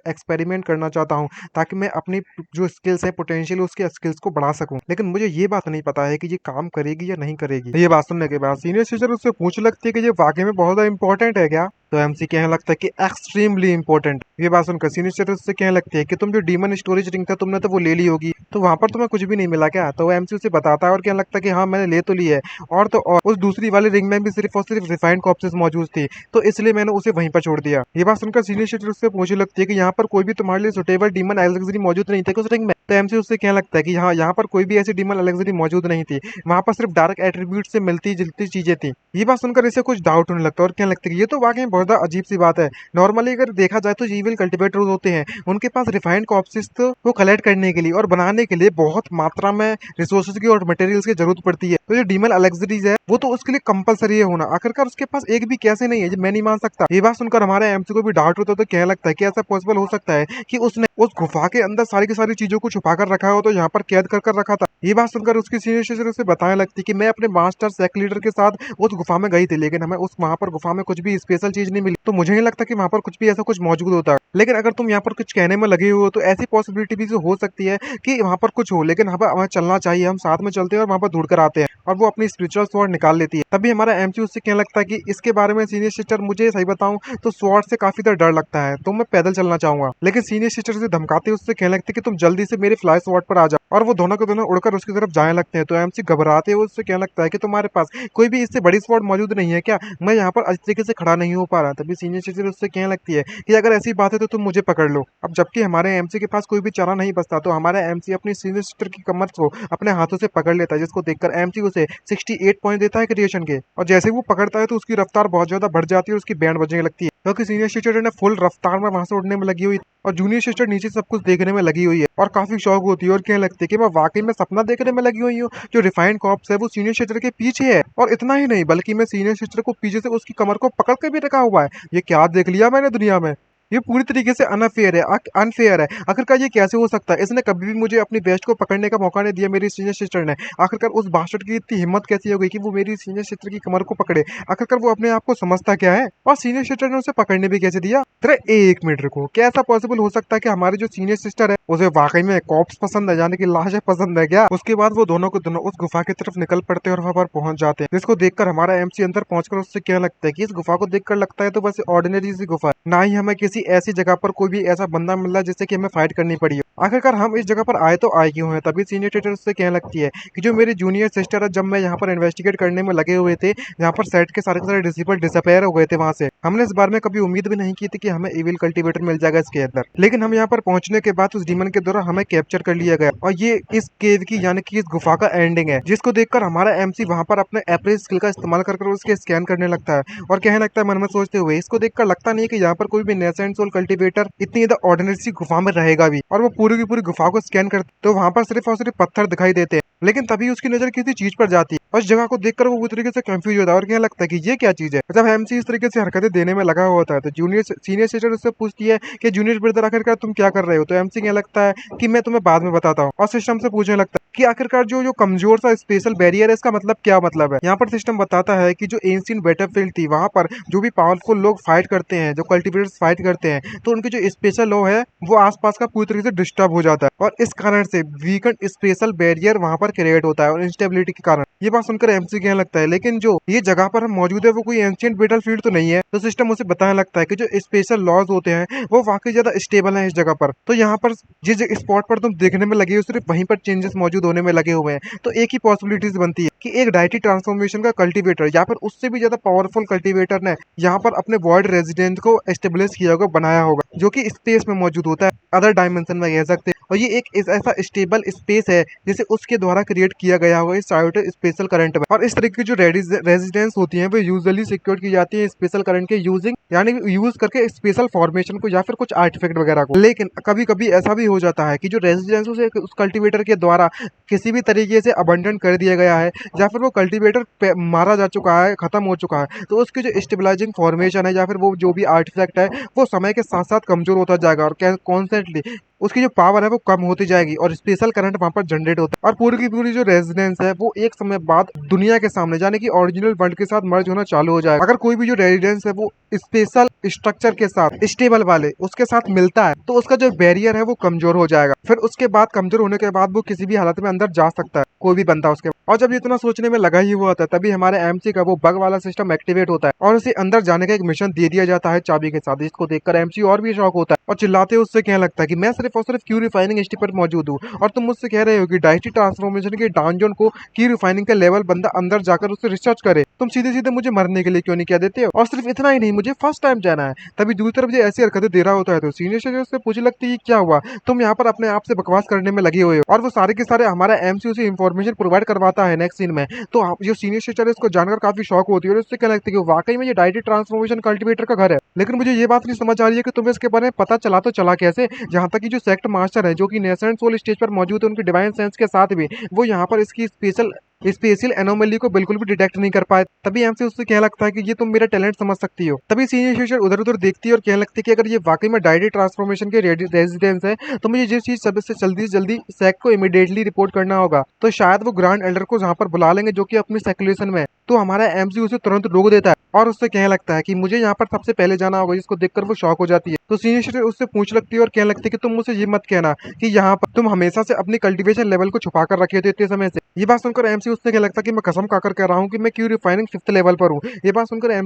एक्सपेरिमेंट करना चाहता हूँ ताकि मैं अपनी जो स्किल्स है पोटेंशियल उसके स्किल्स को बढ़ा सकूं, लेकिन मुझे ये बात नहीं पता है कि ये काम करेगी या नहीं करेगी। ये बात सुनने के बाद सीनियर सिस्टर उससे पूछ लगती है कि ये वाकई में बहुत ज्यादा इंपॉर्टेंट है क्या। तो एमसी कहने लगता है कि एक्सट्रीमली इंपॉर्टेंट। ये बात सुनकर सीनियर सिस्टर उससे कहने लगती है कि तुम जो डीमन स्टोरेज रिंग था तुमने तो वो ले ली होगी, तो वहां पर तुम्हें कुछ भी नहीं मिला क्या। तो एमसी उसे बताता है और कहने लगता है कि हाँ मैंने ले तो ली है, और तो और उस दूसरी वाली रिंग में भी सिर्फ और सिर्फ रिफाइंड कॉर्पसेस मौजूद थी, तो इसलिए मैंने उसे वहीं पर छोड़ दिया। ये बात सुनकर सीनियर सिस्टर उससे पूछने लगती है कि यहाँ पर कोई भी तुम्हारे लिए सुटेबल डीमन एलेक्सरी मौजूद नहीं था उस रिंग में। तो एमसी उससे कहने लगता है कि हाँ यहाँ पर कोई भी ऐसी डीमन एलेक्सरी मौजूद नहीं थी, वहां पर सिर्फ डार्क एट्रीब्यूट से मिलती जुलती चीजें थी। ये बात सुनकर इसे कुछ डाउट होने लगता है और कहने लगता है कि ये तो वाकई बहुत अजीब सी बात है। नॉर्मली अगर देखा जाए तो जीविल कल्टिवेटर्स होते हैं, उनके पास रिफाइंड कॉर्पसेस को कलेक्ट करने के लिए और बनाने के लिए बहुत मात्रा में रिसोर्सेज की और मटेरियल्स की जरूरत पड़ती है, तो जो डीमन एलेक्सिटीज है वो तो उसके लिए कंपलसरी है होना, आखिरकार उसके पास एक भी कैसे नहीं है, मैं नहीं मान सकता। ये बात सुनकर हमारे एमसी को भी डाउट होता तो कहने लगता है कि ऐसा पॉसिबल हो सकता है कि उसने उस गुफा के अंदर सारी की सारी चीजों को छुपा कर रखा हो, तो यहाँ पर कैद कर रखा था। ये बात सुनकर उसकी सीनियर सिस्टर उसे बताने लगती कि मैं अपने मास्टर सेक लीडर के साथ उस गुफा में गई थी, लेकिन हमें उस वहां पर गुफा में कुछ भी स्पेशल चीज नहीं मिली, तो मुझे नहीं लगता कि वहां पर कुछ भी ऐसा कुछ मौजूद होता है। लेकिन अगर तुम यहाँ पर कुछ कहने में लगे हो तो ऐसी पॉसिबिलिटी भी हो सकती है कि वहां पर कुछ हो, लेकिन हमें चलना चाहिए, हम साथ में चलते हैं और वहां पर ढूंढ कर आते हैं। और वो अपनी स्पिरिचुअल स्वॉर्ड निकाल लेती है। तभी हमारा एमसी उससे कहने लगता है कि इसके बारे में सीनियर सिस्टर, मुझे सही बताऊं तो स्वॉर्ड से काफी डर लगता है, तो मैं पैदल चलना चाहूंगा। लेकिन सीनियर सिस्टर से धमकाते उससे कहने लगते कि तुम जल्दी से मेरे फ्लाई स्वॉर्ड पर आ जाओ, और वो दोनों के दोनों उड़कर उसकी तरफ जाने लगते हैं। तो एमसी घबराते हुए उससे कहने लगता है कि तुम्हारे पास कोई भी इससे बड़ी स्वॉर्ड मौजूद नहीं है क्या, मैं यहाँ पर अच्छे तरीके से खड़ा नहीं हो पा रहा। तभी सीनियर सिस्टर उससे कहने लगती है कि अगर ऐसी बात है तो तुम मुझे पकड़ लो। अब जबकि हमारे एमसी के पास कोई भी चारा नहीं बचता, तो हमारा एमसी अपनी सीनियर सिस्टर की कमर को अपने हाथों से पकड़ लेता है, जिसको देखकर एमसी उसे 68 पॉइंट देता है क्रिएशन के। और जैसे वो पकड़ता है तो उसकी रफ्तार बहुत ज्यादा बढ़ जाती है और उसकी बैंड बजने लगती है, क्योंकि सीनियर सिस्टर ने फुल रफ्तार में वहां से उड़ने में लगी हुई और जूनियर सिस्टर नीचे सब कुछ देखने में लगी हुई है और काफी शौक होती है और कहने लगती है कि मैं वाकई में सपना देखने में लगी हुई हूँ। जो रिफाइंड कॉप्स है वो सीनियर सिस्टर के पीछे है, और इतना ही नहीं बल्कि मैं सीनियर सिस्टर को पीछे से उसकी कमर को पकड़ के भी रखा हुआ है। ये क्या देख लिया मैंने दुनिया में, ये पूरी तरीके से अनफेयर है, अनफेयर है। आखिरकार ये कैसे हो सकता है, इसने कभी भी मुझे अपनी बेस्ट को पकड़ने का मौका नहीं दिया मेरी सीनियर सिस्टर ने। आखिरकार उस बास्टर्ड की इतनी हिम्मत कैसी हो गई कि वो मेरी सीनियर सिस्टर की कमर को पकड़े, आखिरकार वो अपने आप को समझता क्या है, और सीनियर सिस्टर ने उसे पकड़ने भी कैसे दिया। अरे एक मिनट रुको, क्या ऐसा पॉसिबल हो सकता है कि हमारी जो सीनियर सिस्टर है उसे वाकई में कॉप्स पसंद है, यानी कि लाशें पसंद है क्या। उसके बाद वो दोनों को दोनों उस गुफा की तरफ निकल पड़ते हैं और वहां पर पहुंच जाते हैं, जिसको देखकर हमारा एमसी अंदर पहुंचकर उससे क्या लगता है कि इस गुफा को देखकर लगता है तो बस ऑर्डिनरी सी गुफा है, ना ही हमें किसी ऐसी जगह पर कोई भी ऐसा बंदा मिल रहा है जिससे कि हमें फाइट करनी पड़ी हो। आखिरकार हम इस जगह पर आए तो आए क्यों हैं। तभी सीनियर सिस्टर उससे कहने लगती है कि जो मेरी जूनियर सिस्टर है, जब मैं यहाँ पर इन्वेस्टिगेट करने में लगे हुए थे, यहाँ पर सेट के सारे डिसिपल डिसअपेयर हो गए थे वहां से, हमने इस बार में कभी उम्मीद भी नहीं की थी कि हमें इविल कल्टीवेटर मिल जाएगा इसके अंदर। लेकिन हम यहाँ पर पहुंचने के बाद उस डीमन के द्वारा हमें कैप्चर कर लिया गया, और ये इस केव की यानी कि इस गुफा का एंडिंग है, जिसको देखकर हमारा एमसी वहां पर अपने एप्रेज स्किल का इस्तेमाल कर उसके स्कैन करने लगता है और कहने लगता है मन में सोचते हुए, इसको देखकर लगता नहीं कि यहाँ पर कोई भी नेसेंट सोल कल्टीवेटर इतनी ज्यादा ऑर्डिनरी सी गुफा में रहेगा भी। और वो पूरी की पूरी गुफा को स्कैन करते तो वहां पर सिर्फ और सिर्फ पत्थर दिखाई देते हैं। लेकिन तभी उसकी नजर किसी चीज पर जाती है और इस जगह को देखकर वो तरीके से कंफ्यूज होता है और कहने लगता है कि ये क्या चीज है। जब एमसी इस तरीके से हरकतें देने में लगा होता है तो सीनियर सिस्टर उससे पूछती है कि जूनियर ब्रदर आखिरकार तुम क्या कर रहे हो। तो एमसी कहने लगता है कि मैं तुम्हें बाद में बताता हूँ, और सिस्टम से पूछने लगता है कि आखिरकार जो जो कमजोर सा स्पेशल बैरियर है इसका मतलब क्या मतलब है। यहाँ पर सिस्टम बताता है कि जो एंशिएंट बैटलफील्ड थी वहां पर जो भी पावरफुल लोग फाइट करते हैं, जो कल्टीवेटर्स फाइट करते हैं, तो उनकी जो स्पेशल लॉ है वो आसपास का पूरी तरीके से डिस्टर्ब हो जाता है और इस कारण से वीकेंड स्पेशल बैरियर वहां पर क्रिएट होता है और इंस्टेबिलिटी के कारण। ये बात सुनकर एमसी कहने लगता है लेकिन जो ये जगह पर हम मौजूद है वो कोई एंशिएंट बैटलफील्ड तो नहीं है। तो सिस्टम उसे बताने लगता है कि जो स्पेशल लॉज होते हैं वो वाकई ज्यादा स्टेबल है इस जगह पर, तो यहाँ पर जिस स्पॉट पर तुम देखने में लगे हो सिर्फ वहीं पर चेंजेस मौजूद होने में लगे हुए हैं। तो एक ही पॉसिबिलिटीज बनती है कि एक डायटी ट्रांसफॉर्मेशन का कल्टीवेटर या फिर उससे भी ज्यादा पावरफुल कल्टीवेटर ने यहाँ पर अपने वर्ल्ड रेजिडेंट को एस्टेब्लिश किया होगा, बनाया होगा, जो कि स्पेस में मौजूद होता है, अदर डायमेंशन में कह सकते हैं। और ये एक ऐसा स्टेबल स्पेस है जिसे उसके द्वारा क्रिएट किया गया हुआ इस सायोटे स्पेशल करंट में। और इस तरीके की जो रेजिडेंस होती है वो यूजुअली सिक्योर की जाती है स्पेशल करंट के यूजिंग, यानी यूज करके स्पेशल फॉर्मेशन को या फिर कुछ आर्टिफैक्ट वगैरह को। लेकिन कभी कभी ऐसा भी हो जाता है कि जो रेजिडेंस उस कल्टीवेटर के द्वारा किसी भी तरीके से अबंडन कर दिया गया है या फिर वो कल्टीवेटर मारा जा चुका है, खत्म हो चुका है, तो उसकी जो स्टेबलाइजिंग फॉर्मेशन है या फिर वो जो भी आर्टिफैक्ट है वो समय के साथ साथ कमजोर होता जाएगा और कॉन्स्टेंटली उसकी जो पावर है वो कम होती जाएगी और स्पेशल करंट वहां पर जनरेट होता है और पूरी की पूरी जो रेजिडेंस है वो एक समय बाद दुनिया के सामने यानी कि ओरिजिनल वर्ल्ड के साथ मर्ज होना चालू हो जाएगा। अगर कोई भी जो रेजिडेंस है वो स्पेशल स्ट्रक्चर के साथ स्टेबल वाले उसके साथ मिलता है तो उसका जो बैरियर है वो कमजोर हो जाएगा। फिर उसके बाद कमजोर होने के बाद वो किसी भी हालत में अंदर जा सकता है, कोई भी बंदा उसके। और जब इतना सोचने में लगा ही हुआ था तभी हमारे एमसी का वो बग वाला सिस्टम एक्टिवेट होता है और उसे अंदर जाने का एक मिशन दे दिया जाता है चाबी के साथ। इसको देखकर एमसी और भी शॉक होता है और चिल्लाते उससे कहने लगता है कि मैं सिर्फ और सिर्फ क्यू रिफाइनिंग स्टेप पर मौजूद हूँ और तुम मुझसे कह रहे हो कि डायटी ट्रांसफॉर्मेशन के डांजन को की रिफाइनिंग का लेवल बंदा अंदर जाकर उससे रिसर्च करे, तुम सीधे सीधे मुझे मरने के लिए क्यों नहीं कह देते हो। और सिर्फ इतना ही नहीं, मुझे फर्स्ट टाइम जाना है। तभी दूसरी तरफ जो ऐसी हरकतें दे रहा होता है तो सीनियर से से पूछने लगती है क्या हुआ, तुम यहाँ पर अपने आप से बकवास करने में लगे हुए हो। और वो सारे के सारे हमारा एमसी से इन्फॉर्मेशन प्रोवाइड करवाता है नेक्स्ट सीन में। तो जो सीनियर सिस्टर है इसको जानकर काफी शौक होती है और उससे क्या लगता है कि वाकई में ये डायटी ट्रांसफॉर्मेशन कल्टीवेटर का घर है। लेकिन मुझे ये बात नहीं समझ आ रही है कि तुम्हें इसके बारे में पता चला तो चला कैसे, जहाँ तक कि जो सेक्ट मास्टर है जो कि नेसेंट सोल स्टेज पर मौजूद है उनके डिवाइन सेंस के साथ भी वो यहाँ पर इसकी स्पेशल स्पेशल एनोमली को बिल्कुल भी डिटेक्ट नहीं कर पाए। तभी एमसी उससे कहने लगता है कि ये तुम मेरा टैलेंट समझ सकती हो। तभी सीनियर सिस्टर उधर उधर देखती है और कहने लगती है कि अगर ये वाकई में डायरी ट्रांसफॉर्मेशन के रेजिडेंस है तो मुझे ये चीज सबसे जल्दी से जल्दी सैक को इमीडिएटली रिपोर्ट करना होगा। तो शायद वो ग्रैंड एल्डर को जहाँ पर बुला लेंगे जो कि अपनी सर्कुलेशन में है। तो हमारा एमसी उसे तुरंत रोक देता है और उससे कहने लगता है कि मुझे यहाँ पर सबसे पहले जाना होगा, जिसको देखकर वो शॉक हो जाती है। तो सीनियर सिस्टर उससे पूछ लगती है और कहने लगती है कि तुम मुझे ये मत कहना कि यहाँ पर तुम हमेशा से अपनी कल्टीवेशन लेवल को छुपा कर रखे थे इतने समय से। ये बात सुनकर एमसी उससे क्या लगता है कि मैं कसम खाकर कह रहा हूँ कि मैं क्यों रिफाइनिंग 5th लेवल पर हूँ। ये बात सुनकर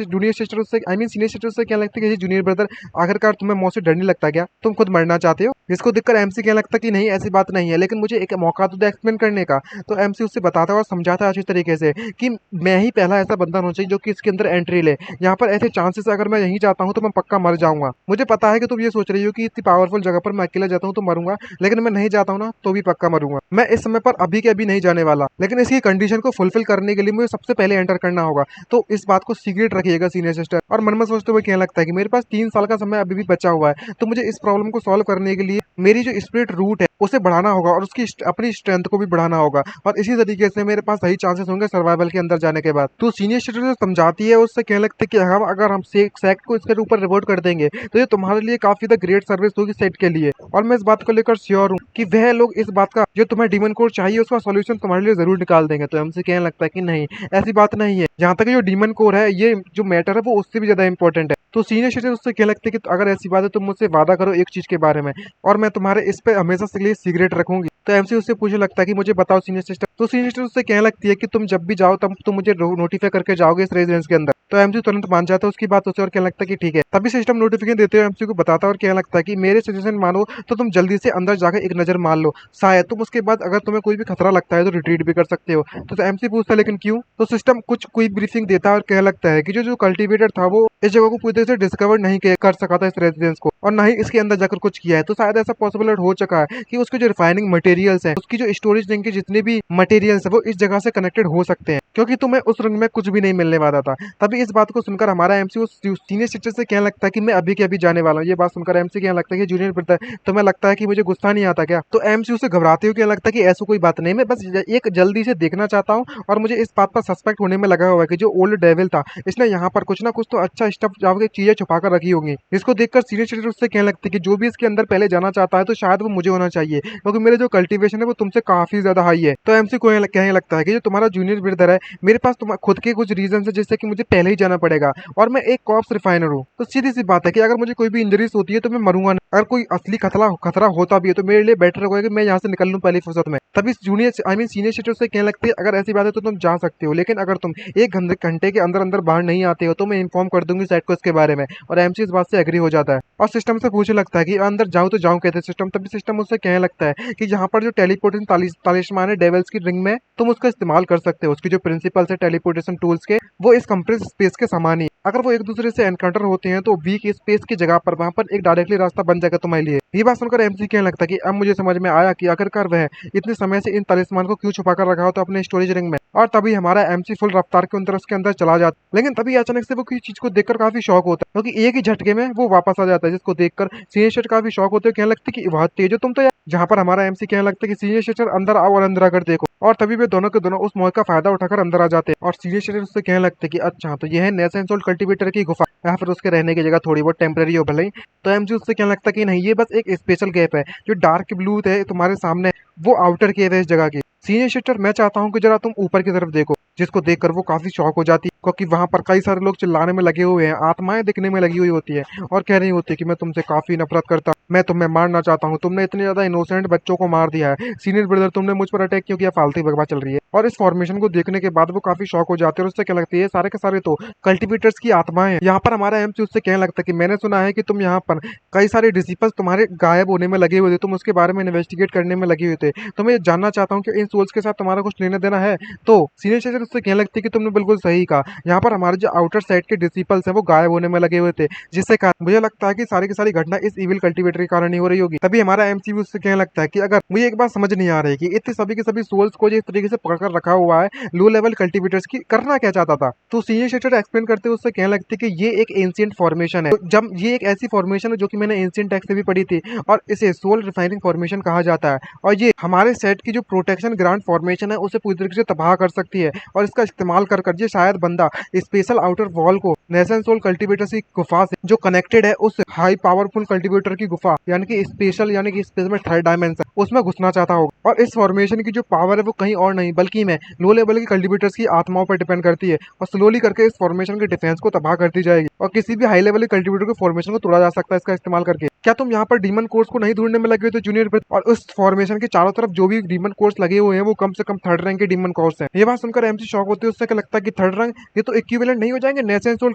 जूनियर सिस्टर उससे सीनियर सिस्टर उससे क्या लगता है कि जूनियर ब्रदर आखिरकार तुम्हें मौत से डर नहीं लगता क्या, तुम खुद मरना चाहते हो। इसको देखकर एमसी क्या लगता है कि नहीं ऐसी बात नहीं है, लेकिन मुझे एक मौका तो दे एक्सप्लेन करने का। तो एमसी उससे बताता है और समझाता है अच्छी तरीके से कि मैं ही पहला ऐसा बंदा होना चाहिए जो कि इसके अंदर एंट्री ले। यहाँ पर ऐसे चांसेस अगर मैं यहीं जाता हूँ तो मैं पक्का मर जाऊंगा। मुझे पता है कि तुम ये सोच रही हो कि इतनी पावरफुल जगह पर मैं अकेला जाता हूँ तो मरूंगा, लेकिन मैं नहीं जाता हूँ ना तो भी पक्का मरूंगा। मैं इस समय पर अभी के अभी नहीं जाने वाला, लेकिन इसकी कंडीशन को फुलफिल करने के लिए मुझे सबसे पहले एंटर करना होगा। तो इस बात को सीक्रेट रखिएगा सीनियर सिस्टर। और मन में सोचते हुए कहने लगता है कि मेरे पास 3 साल का समय अभी भी बचा हुआ है, तो मुझे इस प्रॉब्लम को सॉल्व करने के लिए मेरी जो स्पिरिट रूट है उसे बढ़ाना होगा और उसकी अपनी स्ट्रेंथ को भी बढ़ाना होगा, और इसी तरीके से मेरे पास सही चांसेस होंगे सर्वाइवल के अंदर जाने के बाद। तो सीनियर सिटीजन समझाती है, उससे कहने लगते कि हम अगर हम सेक्ट को इसके ऊपर रिवोर्ट कर देंगे तो ये तुम्हारे लिए काफी द ग्रेट सर्विस होगी सेट के लिए। और मैं इस बात को लेकर श्योर हूँ कि वह लोग इस बात का जो तुम्हें डीमन कोड चाहिए उसका सॉल्यूशन तुम्हारे लिए जरूर निकाल देंगे। तो हमसे कहने लगता है कि नहीं ऐसी बात नहीं है, यहाँ तक जो डीमन कोड है ये जो मैटर है वो उससे भी ज्यादा इंपॉर्टेंट है। तो सीनियर सिटीजन उससे कहने लगते कि अगर ऐसी बात है तुम मुझसे वादा करो एक चीज के बारे में और मैं तुम्हारे इस पे हमेशा के लिए सीक्रेट रखूंगी। तो एमसी उससे पूछने लगता है कि मुझे बताओ सीनियर सिस्टर। तो सीनियर सिस्टर उससे कहने लगती है कि तुम जब भी जाओ तब तुम मुझे नोटिफाई करके जाओगे इस रेजिडेंस के अंदर। तो एमसी तुरंत मान जाता है उसकी बात उसे और कहने लगता है कि ठीक है। तभी सिस्टम नोटिफिकेशन देते हुए एमसी को बताता है और कहने लगता है कि मेरे सजेशन मानो तो तुम जल्दी से अंदर जाकर एक नजर मार लो, शायद तुम उसके बाद अगर तुम्हें कोई भी खतरा लगता है तो रिट्रीट भी कर सकते हो। तो एमसी पूछता है लेकिन क्यों। तो सिस्टम कुछ क्विक ब्रीफिंग देता है और कहने लगता है कि जो कल्टीवेटर था वो इस जगह को पूरी तरह से डिस्कवर नहीं कर सका था इस रेजिडेंस को, और ना ही इसके अंदर जाकर कुछ किया है। तो शायद ऐसा पॉसिबल हो चुका है कि उसके जो रिफाइनिंग मटेरियल्स हैं, उसकी जो स्टोरेज टैंक के जितने भी मटेरियल्स है वो इस जगह से कनेक्टेड हो सकते हैं, क्योंकि तुम्हें उस रंग में कुछ भी नहीं मिलने वाला था। तभी इस बात को सुनकर हमारा एमसी उस सीनियर सिस्टर से कहने लगता है कि मैं अभी के अभी जाने वाला हूँ। ये बात सुनकर एमसी कहने लगता है कि जूनियर ब्रदर तुम्हें लगता है कि मुझे गुस्सा नहीं आता क्या। तो एमसी उसे घबराते हुए कहने लगता है कि ऐसा कोई बात नहीं, मैं बस एक जल्दी से देखना चाहता हूँ और मुझे इस बात पर सस्पेक्ट होने में लगा हुआ है कि जो ओल्ड डेविल था इसने यहाँ पर कुछ ना कुछ तो अच्छा स्टफ चीजें छुपा कर रखी होंगी। इसको देखकर सीनियर सिस्टर उससे कहने लगती है कि जो भी इसके अंदर पहले जाना चाहता है तो शायद वो मुझे होना चाहिए, क्योंकि मेरे जो कल्टीवेशन है वो तुमसे काफी ज्यादा हाई है। तो एमसी को कहने लगता है कि जो तुम्हारा जूनियर ब्रदर है मेरे पास खुद के कुछ रीजन है जिससे कि मुझे पहले ही जाना पड़ेगा, और मैं एक कॉप्स रिफाइनर हूँ। तो सीधी सी बात है कि अगर मुझे कोई भी इंजरीज होती है तो मैं मरूंगा नहीं, अगर कोई असली खतरा होता भी है तो मेरे लिए बेटर होगा कि मैं यहाँ से निकल लूँ पहली फुर्सत में। तभी सीनियर सिस्टर से कहने लगती है अगर ऐसी बात है तो तुम जा सकते हो, लेकिन अगर तुम 1 घंटे के अंदर अंदर बाहर नहीं आते हो तो मैं इन्फॉर्म कर दूंगी साइड को इसके बारे में। और एमसी इस बात से एग्री हो जाता है और सिस्टम से पूछने लगता है कि अंदर जाऊं तो जाऊं कहते सिस्टम। तभी सिस्टम उससे कहने लगता है कि यहाँ पर जो टेलीपोर्टेशन तालिस्मान है डेविल्स की रिंग में तुम उसका इस्तेमाल कर सकते हो। उसकी जो प्रिंसिपल्स है टेलीपोर्टेशन टूल्स के वो इस कंप्रेस स्पेस के समान ही, अगर वो एक दूसरे से एनकाउंटर होते हैं तो वीक स्पेस की जगह पर वहां पर एक डायरेक्टली रास्ता बन जाएगा तुम्हारे लिए। ये बात सुनकर एमसी कहने लगता है कि अब मुझे समझ में आया कि आखिरकार वह इतने समय से इन तालिस्मान को क्यों छुपा कर रखा हो तो अपने स्टोरेज रिंग में। और तभी हमारा एमसी फुल रफ्तार के अंदर उसके अंदर चला जाता है, लेकिन तभी अचानक से वो किसी चीज को देखकर काफी शौक होता है, क्योंकि एक ही झटके में वो वापस आ जाता है, जिसको देखकर सीनियर सिस्टर काफी शौक होते हैं, कहने लगते कि बहुत तेज हो तुम तो यार। जहाँ पर हमारा एमसी कहने लगता है कि सीनियर सिस्टर अंदर आओ और अंदर आकर देखो, और तभी वे दोनों के दोनों उस मौके का फायदा उठाकर अंदर आ जाते हैं। और सीनियर सिस्टर उससे कहने लगते कि अच्छा तो यह है नेसेंसोल कल्टीवेटर की गुफा, या फिर उसके रहने की जगह थोड़ी बहुत टेम्पररी हो भले ही। तो एमसी उससे कहने लगता कि नहीं ये बस एक स्पेशल गैप है, जो डार्क ब्लू है तुम्हारे सामने वो आउटर केव है इस जगह की। सीनियर सिस्टर मैं चाहता हूँ कि जरा तुम ऊपर की तरफ देखो, जिसको देखकर वो काफी शॉक हो जाती है, क्योंकि वहां पर कई सारे लोग चिल्लाने में लगे हुए हैं, आत्माएं दिखने में लगी हुई होती है और कह रही होती है कि मैं तुमसे काफी नफरत करता हूं, मैं तुम्हें मारना चाहता हूँ, तुमने इतने ज्यादा इनोसेंट बच्चों को मार दिया है, सीनियर ब्रदर तुमने मुझ पर अटैक क्यों किया, फालतू बकवास चल रही है। और इस फॉर्मेशन को देखने के बाद वो काफी शॉक हो जाते हैं और उससे क्या लगती है सारे के सारे तो कल्टीवेटर्स की आत्माएं हैं। यहाँ पर हमारा एमसी उससे कहने लगता है कि मैंने सुना है कि तुम यहाँ पर कई सारे डिसिपल्स तुम्हारे गायब होने में लगे हुए थे, तुम उसके बारे में इन्वेस्टिगेट करने में लगे हुए थे, तो मैं जानना चाहता हूँ कि इन सोल्स के साथ तुम्हारा कुछ लेना देना है। तो सीनियर सिस्टर उससे कहने लगती है कि तुमने बिल्कुल सही कहा, यहाँ पर हमारे जो आउटर साइड के डिसिपल्स हैं वो गायब होने में लगे हुए थे, जिससे कारण मुझे लगता है कि सारी की सारी घटना इस इविल कल्टीवेटर के कारण ही हो रही होगी। तभी हमारा एमसीयू उससे कहने लगता है कि अगर मुझे एक बात समझ नहीं आ रही कि इतने सभी के सभी सोल्स को जो इस तरीके से पकड़ कर रखा हुआ है लो लेवल कल्टीवेटर्स की, करना क्या चाहता था। तो सीनियर सिस्टर एक्सप्लेन करते हुए उससे कहने लगती है कि ये एक एंशिएंट फॉर्मेशन है। तो जब ये एक ऐसी फॉर्मेशन है जो कि मैंने एंशिएंट टेक्स्ट से भी पढ़ी थी, और इसे सोल रिफाइनिंग फॉर्मेशन कहा जाता है, और ये हमारे सेट की जो प्रोटेक्शन ग्रांड फॉर्मेशन है उसे पूरी तरीके से तबाह कर सकती है। और इसका इस्तेमाल कर कर ये शायद बंदा स्पेशल आउटर वॉल को नेशन सोल कल्टीवेटर की गुफा से जो कनेक्टेड है उस हाई पावरफुल कल्टीवेटर की गुफा यानी कि स्पेशल यानी कि स्पेस में थर्ड डायमेंशन उसमें घुसना चाहता होगा। और इस फॉर्मेशन की जो पावर है वो कहीं और नहीं बल्कि में लो लेवल की कल्टीवेटर्स की आत्माओं पर डिपेंड करती है, और स्लोली करके इस फॉर्मेशन के डिफेंस को तबाह करती जाएगी, और किसी भी हाई लेवल के कल्टीवेटर के फॉर्मेशन को तोड़ा जा सकता है इसका इस्तेमाल करके। क्या तुम यहाँ पर डीमन कोर्स को नहीं ढूंढने में लगे हो तो जूनियर ब्रदर, और उस फॉर्मेशन के चारों तरफ जो भी डीमन कोर्स लगे हुए हैं वो कम से कम थर्ड रैंक के डीमन कोर्स हैं। ये बात सुनकर एमसी शॉक होती है, उससे क्या लगता है कि थर्ड रैंक ये तो इक्विवेलेंट नहीं हो जाएंगे नेशन सोल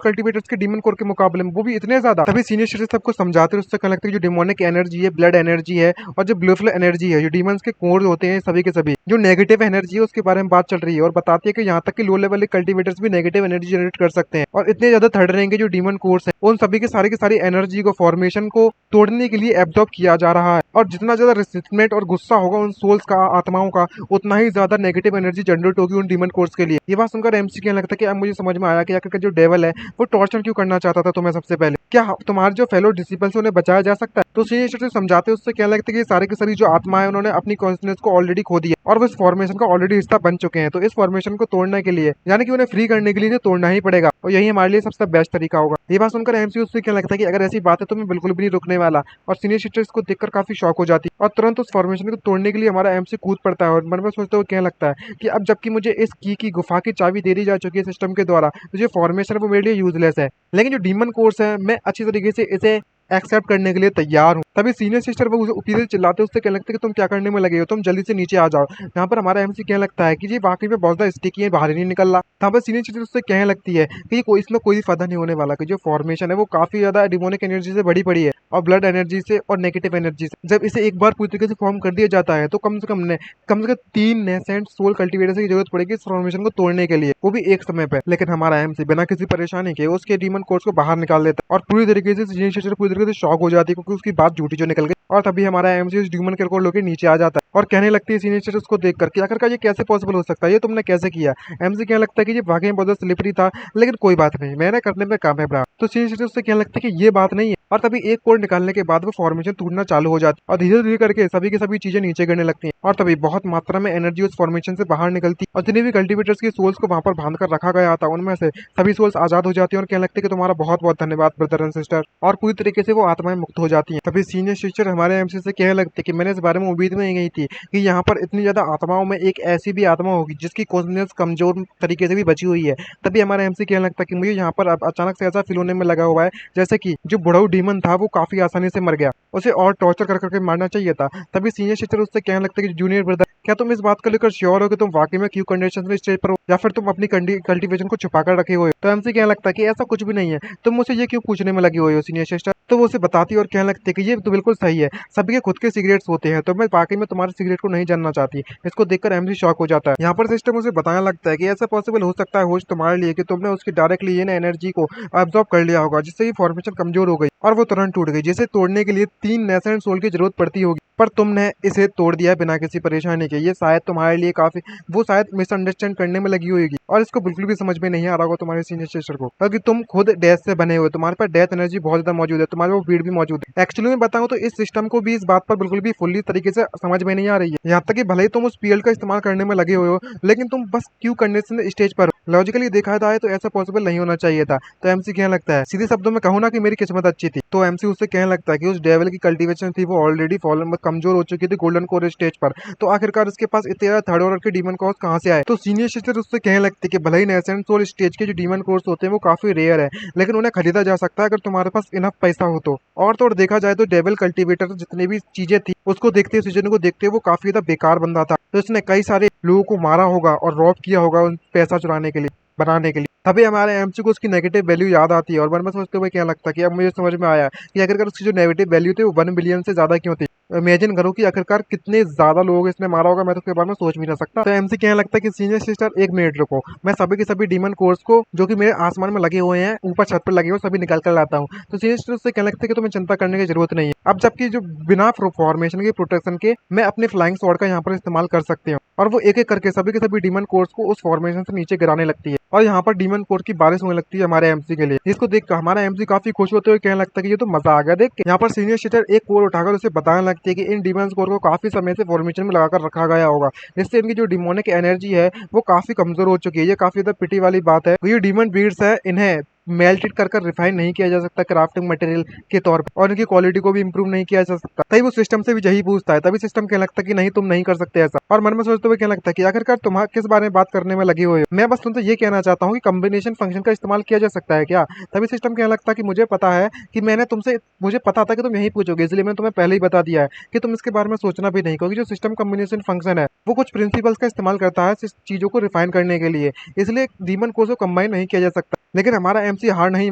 कल्टीवेटर्स के डीमन कोर के मुकाबले में, वो भी इतने ज्यादा। तभी सीनियर सिटीजन सबको समझाते हैं, उससे क्या लगता है कि जो डिमोनिक एनर्जी है, ब्लड एनर्जी है, और जो ब्लू फ्लो एनर्जी है, जो डीमंस के कोर होते हैं सभी के सभी, जो नेगेटिव एनर्जी है उसके बारे में बात चल रही है, और बताती है कि यहाँ तक कि लो लेवल के कल्टीवेटर्स भी नेगेटिव एनर्जी जनरेट कर सकते हैं। और इतने ज्यादा थर्ड रैंक के जो डीमन कोर्स है उन सभी की सारी एनर्जी को फॉर्मेशन को तोड़ने के लिए एब्जॉर्ब किया जा रहा है, और जितना ज्यादा रिसेंटमेंट और गुस्सा होगा उन सोल्स का, आत्माओं का, उतना ही ज्यादा नेगेटिव एनर्जी जनरेट होगी उन डीमन कोर्स के लिए। ये बात सुनकर एमसी कहने लगता है कि अब मुझे समझ में आया कि आखिर जो डेवल है वो टॉर्चर क्यों करना चाहता था तुम्हें सबसे पहले। क्या तुम्हारे जो फेलो डिसिपल्स उन्हें बचाया जा सकता है। तो सीनियर समझाते उससे कहने लगता है कि सारे के सारी जो आत्मा है उन्होंने अपनी कॉन्शियसनेस को ऑलरेडी खो दिया और वो इस फॉर्मेशन का ऑलरेडी हिस्सा बन चुके हैं। तो इस फॉर्मेशन को तोड़ने के लिए यानी कि उन्हें फ्री करने के लिए तोड़ना ही पड़ेगा, और यही हमारे लिए सबसे बेस्ट तरीका होगा। ये बात सुनकर एमसी उससे क्या लगता है कि अगर ऐसी बात है तो मैं बिल्कुल भी नहीं रुकने वाला, और सीनियर सिस्टर इसको देखकर काफी शॉक हो जाती है और तुरंत उस फॉर्मेशन को तोड़ने के लिए हमारा एमसी कूद पड़ता है। और मन में सोचते हुए क्या लगता है कि अब जबकि मुझे इस की गुफा की चाबी दे दी जा चुकी है सिस्टम के द्वारा, तो जो फॉर्मेशन है वो मेरे लिए यूजलेस है, लेकिन जो डीमन कोर्स है मैं अच्छी तरीके से इसे एक्सेप्ट करने के लिए तैयार हूँ। तभी सीनियर सिस्टर वो पीछे चिल्लाते उससे कहने लगते कि तुम क्या करने में लगे हो, तुम जल्दी से नीचे आ जाओ। यहाँ पर हमारा एमसी कहने लगता है कि ये वाकई में बहुत ज्यादा स्टिकी है, बाहर ही नहीं निकल रहा। यहाँ पर सीनियर सिस्टर उससे कहने लगती है कि कोई इसमें कोई फायदा नहीं होने वाला, कि जो फॉर्मेशन है वो काफी ज्यादा डिमोनिक एनर्जी से बड़ी पड़ी है, और ब्लड एनर्जी से और नेगेटिव एनर्जी से। जब इसे एक बार पूरी तरीके से फॉर्म कर दिया जाता है तो कम से कम 3 नेसेंट सोल कल्टीवेटर की जरूरत पड़ेगी इस फॉर्मेशन को तोड़ने के लिए, वो भी एक समय पे। लेकिन हमारा एमसी बिना किसी परेशानी के उसके डीमन कोर्स को बाहर निकाल देता है, और पूरी तरीके से सीनियर सिस्टर पूरी तरीके से शॉक हो जाती है क्योंकि उसकी बात झूठी जो निकल गई। और तभी हमारा एमसी उस ड्यूमन केयर को लेकर नीचे आ जाता है और कहने लगती है सीनियर सिस्टर उसको देख कर आखिरकार ये कैसे पॉसिबल हो सकता है, ये तुमने कैसे किया। एमसी कहने लगता है कि ये वाकई में बहुत स्लिपरी था, लेकिन कोई बात नहीं, मैंने करने में कामयाब रहा। तो सीनियर सिस्टर उससे कहने लगता है कि ये बात नहीं है, और तभी एक कोड निकालने के बाद वो फॉर्मेशन टूटना चालू हो जाती है, और धीरे धीरे करके सभी की सभी चीजें नीचे गिरने लगती हैं, और तभी बहुत मात्रा में एनर्जी उस फॉर्मेशन से बाहर निकलती है, और जितने भी कल्टीवेटर्स की सोल्स को वहां पर बांध कर रखा गया था उनमें से सभी सोल्स आजाद हो जाती है, और कहने लगते कि तुम्हारा बहुत बहुत धन्यवाद ब्रदर एंड सिस्टर, और पूरी तरीके से वो आत्माएं मुक्त हो जाती हैं। तभी सीनियर सिस्टर हमारे एमसी से कहने लगती कि मैंने इस बारे में उम्मीद में नहीं थी कि यहाँ पर इतनी ज्यादा आत्माओं में एक ऐसी भी आत्मा होगी जिसकी कॉन्शियसनेस कमजोर तरीके से भी बची हुई है। तभी हमारा एमसी कहने लगता कि मुझे यहाँ पर अचानक से ऐसा फील होने में लगा हुआ है जैसे कि जो बुढ़ाऊ डीमन था वो काफी आसानी से मर गया, उसे और टॉर्चर कर करके मारना चाहिए था। तभी सीनियर सिस्टर उससे कहने लगता कि जूनियर ब्रदर क्या तुम इस बात को लेकर श्योर हो कि तुम वाकई में क्यू कंडीशन में स्टेज पर हो, या फिर तुम अपनी कल्टीवेशन को छुपा कर रखे हुए हो। तो एमसी कहने लगता कि ऐसा कुछ भी नहीं है, तुम मुझसे ये क्यों पूछने में लगी हुई हो सीनियर सिस्टर। तो वो उसे बताती और कहने लगती कि ये तो बिल्कुल सही है, सभी के खुद के सिगरेट्स होते हैं, तो मैं वाकई में तुम्हारे सिगरेट को नहीं जानना चाहती। इसको देखकर एमसी शॉक हो जाता है। यहाँ पर सिस्टम उसे बताने लगता है कि ऐसा पॉसिबल हो सकता है होश तुम्हारे लिए कि तुमने उसकी डायरेक्टली ये ना एनर्जी को अब्सॉर्ब कर लिया होगा, जिससे ये फॉर्मेशन कमजोर हो गई और वो तुरंत टूट गई, जिसे तोड़ने के लिए 3 नेसेंट सोल की जरूरत पड़ती होगी, पर तुमने इसे तोड़ दिया बिना किसी परेशानी के। ये शायद तुम्हारे लिए काफी वो शायद मिसअंडरस्टैंड करने में लगी होगी, और इसको बिल्कुल भी समझ में नहीं आ रहा होगा तुम्हारे सीनियर सिस्टर को, क्योंकि तुम खुद डेथ से बने हुए, तुम्हारे पास डेथ एनर्जी बहुत ज्यादा मौजूद है, तुम्हारे वो भीड़ भी मौजूद है। एक्चुअली मैं बताऊं तो इस सिस्टम को भी इस बात पर बिल्कुल भी फुल्ली तरीके से समझ में नहीं आ रही है। यहाँ तक कि भले ही तुम उस पीएल का इस्तेमाल करने में लगे हुए हो, लेकिन तुम बस क्यू कंडीशन स्टेज पर हो। लॉजिकली देखा जाए तो ऐसा पॉसिबल नहीं होना चाहिए था। तो एमसी कहने लगता है, सीधे शब्दों में कहूँ ना कि मेरी किस्मत अच्छी थी। तो एमसी उससे कहने लगता है कि उस डेविल की कल्टीवेशन थी वो ऑलरेडी फॉलन कमजोर हो चुकी थी गोल्डन कोर स्टेज पर, तो आखिरकार उसके पास इतने थर्ड ऑर्डर के डीमन कोर्स कहाँ से आए। तो सीनियर सिस्टर उससे कहने लगती है कि भले ही नेसेंट सोल स्टेज के जो डीमन कोर्स होते हैं वो काफी रेयर है, लेकिन उन्हें खरीदा जा सकता है अगर तुम्हारे पास इनफ पैसा हो तो। और तो और देखा जाए तो डेविल कल्टीवेटर जितनी भी चीजें थी उसको देखते हुए सीजन को देखते हुए वो काफी ज्यादा बेकार बंदा था, तो इसने कई सारे लोगों को मारा होगा और रॉब किया होगा उन पैसा चुराने के लिए, बनाने के लिए। तभी हमारे एमसी को उसकी नेगेटिव वैल्यू याद आती है, और मन में सोचते हुए क्या लगता है कि अब मुझे समझ में आया कि अगर उसकी जो नेगेटिव वैल्यू थी वो 1 बिलियन से ज्यादा क्यों थी। इमेजिन करो कि आखिरकार कितने ज्यादा लोग इसने मारा होगा, मैं तो उसके बारे में सोच भी ना सकता। तो एमसी कहने लगता है कि सीनियर सिस्टर एक मिनट रुको, मैं सभी के सभी डीमन कोर्स को जो कि मेरे आसमान में लगे हुए हैं, ऊपर छत पर लगे हुए, सभी निकाल कर लाता हूँ। तो सीनियर सिस्टर उससे कहने लगता है कि तुम्हें चिंता करने की जरूरत नहीं है। अब जबकि जो बिना फॉर्मेशन के प्रोटेक्शन के मैं अपने फ्लाइंग स्वॉर्ड का यहाँ पर इस्तेमाल कर सकती हूँ, और वो एक एक करके सभी के सभी डीमन कोर्स को उस फॉर्मेशन से नीचे गिराने लगती है, और यहाँ पर डीमन कोर्स की बारिश होने लगती है हमारे एमसी के लिए। जिसको देखकर हमारा एमसी काफी खुश होते हुए कहने लगता है कि ये तो मजा आ गया देख के। यहाँ पर सीनियर सिस्टर एक कोर उठाकर उसे बताने लगती है कि इन डीमन कोर को काफी समय से फॉर्मेशन में लगाकर रखा गया होगा, जिससे इनकी जो डिमोनिक एनर्जी है वो काफी कमजोर हो चुकी है। ये काफी ज्यादा पिटी वाली बात है। ये डीमन बीड्स है, इन्हें मेल्टेड कर रिफाइन नहीं किया जा सकता क्राफ्टिंग मटेरियल के तौर पर, और इनकी क्वालिटी को भी इंप्रूव नहीं किया जा सकता। तभी वो सिस्टम से भी यही पूछता है। तभी सिस्टम कहने लगता है कि नहीं, तुम नहीं कर सकते ऐसा। और मन में सोचते हुए कहने लगता है कि आखिरकार तुम किस बारे में बात करने में लगी हुई हो, मैं बस तुमसे ये कहना चाहता हूँ कि कॉम्बिनेशन फंक्शन का इस्तेमाल किया जा सकता है क्या। तभी सिस्टम कहने लगता है कि मुझे पता है कि मुझे पता था कि तुम यही पूछोगे, इसलिए मैंने तुम्हें पहले ही बता दिया है कि तुम इसके बारे में सोचना भी नहीं, क्योंकि जो सिस्टम कॉम्बिनेशन फंक्शन है वो कुछ प्रिंसिपल्स का इस्तेमाल करता है चीजों को रिफाइन करने के लिए, इसलिए डीमन कोर को कंबाइन नहीं किया जा सकता। लेकिन हमारा एमसी हार नहीं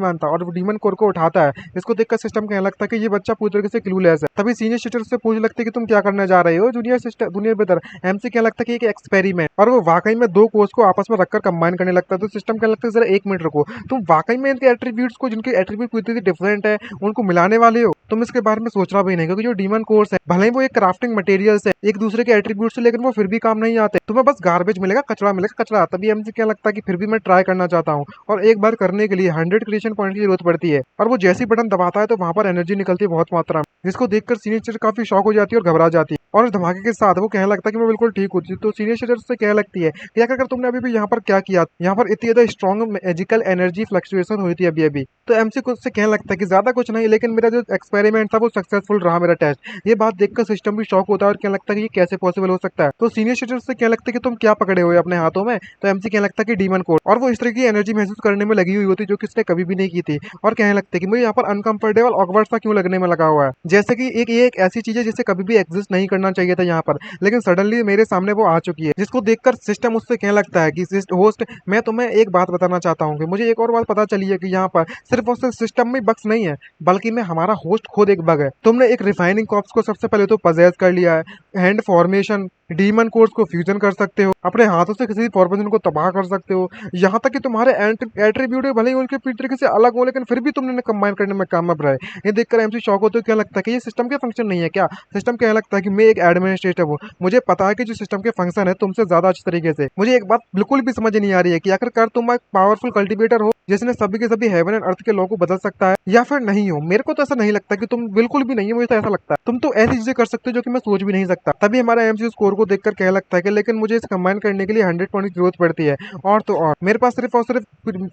मानता और वो डीमन कोर को उठाता है। इसको देखकर सिस्टम कहने लगता है कि ये बच्चा पूरी तरीके से क्लूलेस है। तभी सीनियर सिस्टर से पूछ लगती है कि तुम क्या करने जा रहे हो junior sister junior brother. MC कहने लगता है कि एक एक्सपेरिमेंट, और वो वाकई में दो कोर्स को आपस में रखकर कंबाइन करने लगता है। तो सिस्टम कहने लगता है जरा एक मिनट रुको, तुम वाकई में इनके एट्रीब्यूट्स को, जिनके एट्रीब्यूट पूरी डिफरेंट है, उनको मिलाने वाले हो। तुम इसके बारे में सोचना भी नहीं, क्योंकि जो डीमन कोर्स है भले ही वो एक क्राफ्टिंग मटेरियल्स है एक दूसरे के एट्रीब्यूट से, लेकिन वो फिर भी काम नहीं आते। तुम्हें बस गार्बेज मिलेगा, कचरा मिलेगा, कचरा। तभी एमसी क्या लगता है कि फिर भी मैं ट्राई करना चाहता हूँ, और एक बार करने के लिए 100 क्रिएशन पॉइंट की जरूरत पड़ती है। और वो जैसी बटन दबाता है तो वहां पर एनर्जी निकलती है बहुत मात्रा में, जिसको देखकर सीनियर सिस्टर काफी शॉक हो जाती है और घबरा जाती है। और उस धमाके के साथ वो कहने लगता है कि मैं बिल्कुल ठीक हूँ। तो सीनियर सिस्टर से कहने लगती है कि आखिर तुमने अभी भी यहाँ पर क्या किया, यहाँ पर इतनी ज्यादा स्ट्रॉन्ग मैजिकल एनर्जी फ्लक्चुएशन हुई थी अभी अभी। तो एमसी खुद से कहने लगता है कि ज्यादा कुछ नहीं, लेकिन मेरा जो एक्सपेरिमेंट था वो सक्सेसफुल रहा, मेरा टेस्ट। ये बात देखकर सिस्टम भी शॉक होता है और कहने लगता है कि ये कैसे पॉसिबल हो सकता है। तो सीनियर सिस्टर से कहने लगता है कि तुम क्या पकड़े हुए अपने हाथों में। तो एमसी कहने लगता है कि डीमन कोड, और वो इस तरह की एनर्जी महसूस करने में लगी हुई होती जो कि उसने कभी भी नहीं की थी। और कहने लगते हैं कि मुझे यहाँ पर अनकंफर्टेबल ऑकवर्ड सा क्यों लगने में लगा हुआ है, जैसे कि ये एक ऐसी चीज है जिसे कभी भी एग्जिस्ट नहीं करना चाहिए था यहाँ पर, लेकिन सडनली मेरे सामने वो आ चुकी है। जिसको देखकर सिस्टम उससे कहने लगता है कि होस्ट, मैं तुम्हें एक बात बताना चाहता हूँ कि मुझे एक और बात पता चली है कि यहाँ पर सिर्फ और सिर्फ सिस्टम में बग्स नहीं है, बल्कि मैं हमारा होस्ट खुद एक बग है। तुमने एक रिफाइनिंग कॉप्स को सबसे पहले तो पजेस कर लिया है, हैंड फॉर्मेशन डीमन कोर्स को फ्यूजन कर सकते हो, अपने हाथों से किसी फॉर्मेशन को तबाह कर सकते हो, यहाँ तक कि तुम्हारे एट्रीब्यूट भले ही उनके पूरी तरीके से अलग हो, लेकिन फिर भी तुमने कंबाइन करने में कामयाब रहे। ये देखकर एमसी शॉक होते क्या लगता है कि ये सिस्टम के फंक्शन नहीं है क्या। सिस्टम कहने लगता है कि मैं एक एडमिनिस्ट्रेटर हूँ, मुझे पता है कि जो सिस्टम के फंक्शन है तुमसे ज्यादा अच्छी तरीके से। मुझे एक बात बिल्कुल भी समझ नहीं आ रही है कि आखिरकार तुम एक पावरफुल कल्टिवेटर हो जिसने सभी के सभी हेवन एंड अर्थ के लॉ को बदल सकता है, या फिर नहीं हो। मेरे को तो ऐसा नहीं लगता कि तुम बिल्कुल भी नहीं हो, मुझे तो ऐसा लगता है तुम तो ऐसी चीजें कर सकते हो जो कि मैं सोच भी नहीं सकता। तभी हमारा एमसी स्कोर को देखकर कहने लगता है कि लेकिन मुझे इसे कंबाइन करने के लिए 100 पॉइंट की जरूरत पड़ती है, और तो और मेरे पास सिर्फ और सिर्फ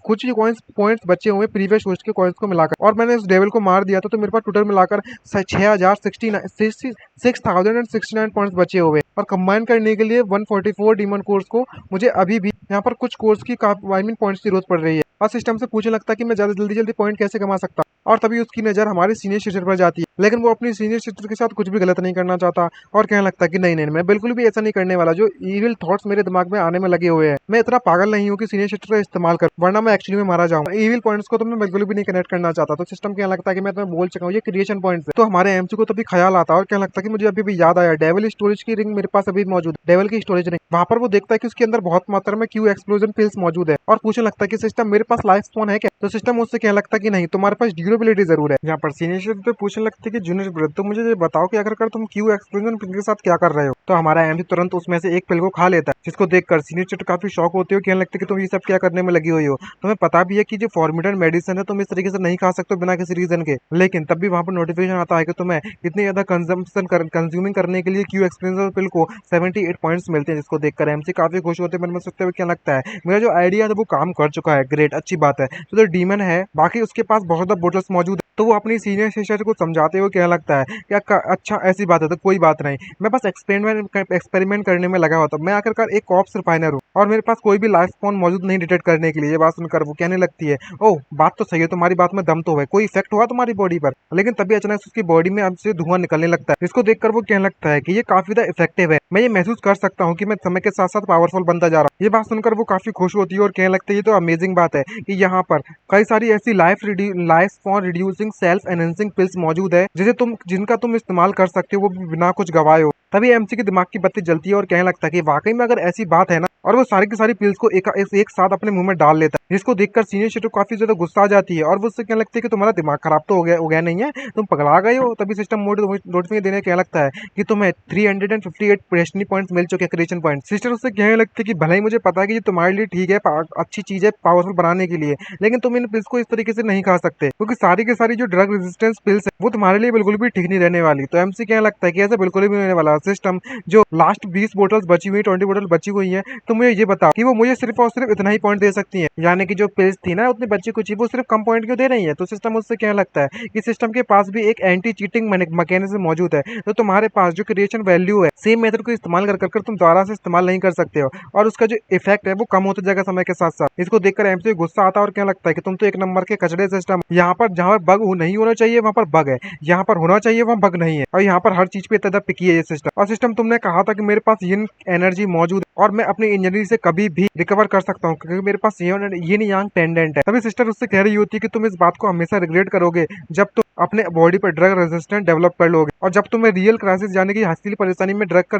कुछ ही पॉइंट्स बचे हुए प्रीवियस होस्ट के कॉइन्स को मिलाकर, और मैंने उस डेविल को मार दिया था, तो मेरे पास टोटल मिलाकर 6069 पॉइंट्स बचे हुए, और कंबाइन करने के लिए 144 डीमन कोर्स को मुझे अभी भी यहाँ पर कुछ कोर्स की पॉइंट्स की जरूरत पड़ रही है। और सिस्टम से पूछने लगता है कि मैं ज्यादा जल्दी पॉइंट कैसे कमा सकता। और तभी उसकी नजर हमारे सीनियर सिस्टर पर जाती है, लेकिन वो अपनी सीनियर सिस्टर के साथ कुछ भी गलत नहीं करना चाहता, और कहने लगता है कि नहीं नहीं, मैं बिल्कुल भी ऐसा नहीं करने वाला। जो इविल थॉट्स मेरे दिमाग में आने में लगे हुए हैं, मैं इतना पागल नहीं हूँ कि सीनियर सिस्टर का इस्तेमाल कर, वरना मैं एक्चुअली में मारा जाऊंगा। इविल पॉइंट्स को तो मैं बिल्कुल भी नहीं कनेक्ट करना चाहता। तो सिस्टम कहने लगता है कि मैं तुम्हें बोल चुका हूँ ये क्रिएशन पॉइंट्स है। तो हमारे एमसी को तभी ख्याल आता है और कहने लगता है कि मुझे अभी भी याद आया, डेविल स्टोरेज की रिंग मेरे पास अभी मौजूद है, डेविल की स्टोरेज रिंग। वहां पर वो देखता है कि उसके अंदर बहुत मात्रा में क्यू एक्सप्लोजन पिल्स मौजूद है, और पूछने लगता है कि सिस्टम मेरे पास लाइफ स्पॉन है क्या। तो सिस्टम उससे कहने लगता है कि नहीं, तुम्हारे पास ड्यूरेबिलिटी जरूर है। यहाँ पर सीनियर तो पूछने लगती है कि जूनियर ब्रदर, तो मुझे ये बताओ कि अगर तुम क्यू एक्सप्लोजन पिल के साथ क्या कर रहे हो। तो हमारा एमसी तुरंत उसमें से एक पिल को खा लेता है, जिसको देखकर सीनियर चिट काफी शॉक होते हो, कहने लगते कि तुम ये सब क्या करने में लगी हुई हो। तुम्हें पता भी है कि जो फॉर्मिडेंट मेडिसिन है तुम इस तरीके से नहीं खा सकते बिना किसी रीजन के, लेकिन तब भी वहां पर नोटिफिकेशन आता है कि तुम्हें इतनी ज्यादा कंज्यूमिंग करने के लिए क्यू एक्सप्लोजन पिल को 78 पॉइंट्स मिलते हैं। जिसको देखकर एमसी काफी खुश होते हैं, मन में सोचते हुए क्या लगता है मेरा जो आइडिया है वो काम कर चुका है, ग्रेट, अच्छी बात है। तो जो डीमन है बाकी उसके पास बहुत ज्यादा बोटल्स मौजूद है, तो वो अपनी सीनियर सिस्टर को समझाते हुए कहने लगता है कि अच्छा ऐसी बात है तो कोई बात नहीं, मैं बस एक्सपेरिमेंट करने में लगा हुआ था। मैं आखिरकार एक कॉप्स रिफाइनर हूँ और मेरे पास कोई भी लाइफ फॉर्म मौजूद नहीं डिटेक्ट करने के लिए। ये बात सुनकर वो कहने लगती है, ओह बात तो सही है, तुम्हारी बात में दम तो है, कोई इफेक्ट हुआ तुम्हारी बॉडी पर। लेकिन तभी अचानक उसकी बॉडी में अब से धुआं निकलने लगता है, जिसको देखकर वो कहने लगता है कि ये काफी ज्यादा इफेक्टिव है, मैं ये महसूस कर सकता हूँ कि मैं समय के साथ साथ पावरफुल बनता जा रहा हूँ। ये बात सुनकर वो काफी खुश होती है और कहने लगती है ये तो अमेजिंग बात है कि यहाँ पर कई सारी ऐसी life for reducing self enhancing pills मौजूद है जिनका तुम इस्तेमाल कर सकते हो वो भी बिना कुछ गवाए हो। तभी एमसी के दिमाग की बत्ती जलती है और कहने लगता है कि वाकई में अगर ऐसी बात है ना, और वो सारी की सारी पिल्स को एक साथ अपने मुंह में डाल लेता है, जिसको देखकर सीनियर सिस्टर को काफी ज्यादा गुस्सा आ जाती है और वो उससे कहने लगती है कि तुम्हारा दिमाग खराब तो हो गया नहीं है, तुम पगला गए हो। तभी सिस्टम नोटिफिकेशन देने कहने लगता है कि तुम्हें 358 डेस्टिनी पॉइंट्स मिल चुके हैं, क्रिएशन पॉइंट। सिस्टर उससे कहने लगती है कि भले ही मुझे पता है कि ये तुम्हारे लिए ठीक है, अच्छी चीज है पावरफुल बनाने के लिए, लेकिन तुम इन पिल्स को इस तरीके से नहीं खा सकते क्योंकि सारी की सारी जो ड्रग रेजिस्टेंस पिल्स है वो तुम्हारे लिए बिल्कुल भी ठीक नहीं रहने वाली। तो एमसी कहने लगता है कि ऐसा बिल्कुल भी नहीं होने वाला। सिस्टम जो लास्ट 20 बोतल्स बची हुई 20 बोतल बची हुई है, तो मुझे ये बताओ कि वो मुझे सिर्फ और सिर्फ इतना ही पॉइंट दे सकती है, यानी कि जो पिल्स थी ना उतनी बची कुछ वो सिर्फ कम पॉइंट क्यों दे रही है। तो सिस्टम उससे कहने लगता है कि सिस्टम के पास भी एक एंटी चीटिंग मैकेनिज्म मौजूद है, तो तुम्हारे पास जो क्रिएशन वैल्यू है सेम मेथड को इस्तेमाल कर तुम दोबारा से इस्तेमाल नहीं कर सकते हो और उसका जो इफेक्ट है वो कम होता जाएगा समय के साथ साथ। इसको देखकर एमसी गुस्सा आता है और क्या लगता है कि तुम तो एक नंबर के कचड़े सिस्टम, यहाँ पर जहाँ बग नहीं होना चाहिए वहाँ पर बग है, यहाँ पर होना चाहिए वहाँ बग नहीं है, और यहाँ पर हर चीज पे इतना पिकी है ये सिस्टम। और सिस्टम तुमने कहा था कि मेरे पास ये एनर्जी मौजूद है और मैं अपनी इंजरी से कभी भी रिकवर कर सकता हूँ क्योंकि मेरे पास ये यांग टेंडेंट है। तभी सिस्टर उससे कह रही होती है कि तुम इस बात को हमेशा रिग्रेट करोगे जब तुम अपने बॉडी पर ड्रग रेजिस्टेंट डेवलप कर लोगे, और जब तुम्हें रियल क्राइसिस जाने की हसीली परेशानी में ड्रग का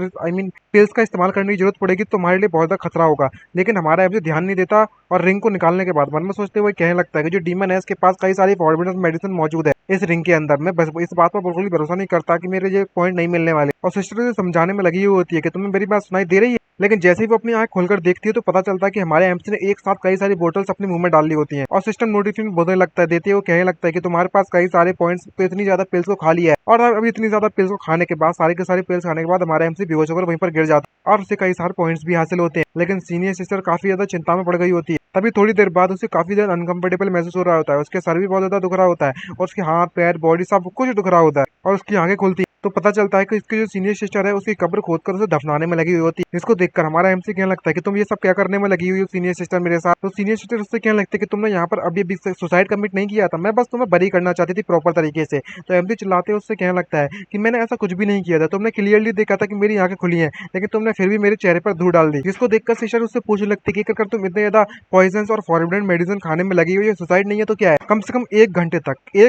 पिल्स का इस्तेमाल करने की जरूरत पड़ेगी तो तुम्हारे लिए बहुत ज्यादा खतरा होगा। लेकिन हमारा एमसी ध्यान नहीं देता और रिंग को निकालने के बाद मन में सोचते हुए कहने लगता है कि जो डीमन है इसके पास कई सारी फॉरबिडन मेडिसिन मौजूद है इस रिंग के अंदर। मैं बस इस बात पर बिल्कुल भी भरोसा नहीं करता कि मेरे ये पॉइंट नहीं मिलने वाले। और सिस्टर उसे समझाने में लगी हुई होती है कि तुम्हें मेरी बात सुनाई दे रही है, लेकिन जैसे ही वो अपनी आंख खोलकर देखती है तो पता चलता है कि हमारे एमसी ने एक साथ कई सारी बोतल्स अपने मुंह में डाल ली होती हैं। और सिस्टम नोटिफिकेशन बोलने लगता है देती है, वो कहने लगता है कि तुम्हारे पास कई सारे पॉइंट्स तो इतनी ज्यादा पिल्स को खा लिया है, और अभी इतनी ज्यादा पिल्स को खाने के बाद सारे के सारे पिल्स खाने के बाद हमारा एमसी बेहोश होकर वहीं पर गिर जाता है और उसे कई सारे पॉइंट्स भी हासिल होते हैं। लेकिन सीनियर सिस्टर काफी ज्यादा चिंता में पड़ गई होती है। तभी थोड़ी देर बाद उसे काफी ज्यादा अनकंफर्टेबल महसूस हो रहा होता है, उसके सर भी बहुत ज्यादा दुख रहा होता है और उसके हाथ पैर बॉडी सब कुछ दुख रहा होता है, और उसकी आंखें खुलती है तो पता चलता है कि इसकी जो सीनियर सिस्टर है उसकी कब्र खोदकर उसे दफनाने में लगी हुई होती है। इसको देखकर हमारा एमसी कहने लगता है कि तुम ये सब क्या करने में लगी हुई हो सीनियर सिस्टर मेरे साथ। तो सीनियर सिस्टर उससे कहने लगती है कि तुमने यहाँ पर अभी सुसाइड कमिट नहीं किया था, मैं बस तुम्हें बरी करना चाहती थी प्रॉपर तरीके से। तो एमसी चिल्लाते हुए उससे कहने लगता है कि मैंने ऐसा कुछ भी नहीं किया था, तुमने क्लियरली देखा था कि मेरी आंखें खुली हैं, लेकिन तुमने फिर भी मेरे चेहरे पर धूल डाल दी। जिसको देखकर सिस्टर उससे पूछने लगती है कि अगर तुम इतने ज्यादा पॉइजन और फॉरबिडन मेडिसिन खाने में लगी हुई है, सुसाइड नहीं है तो क्या है। कम से कम 1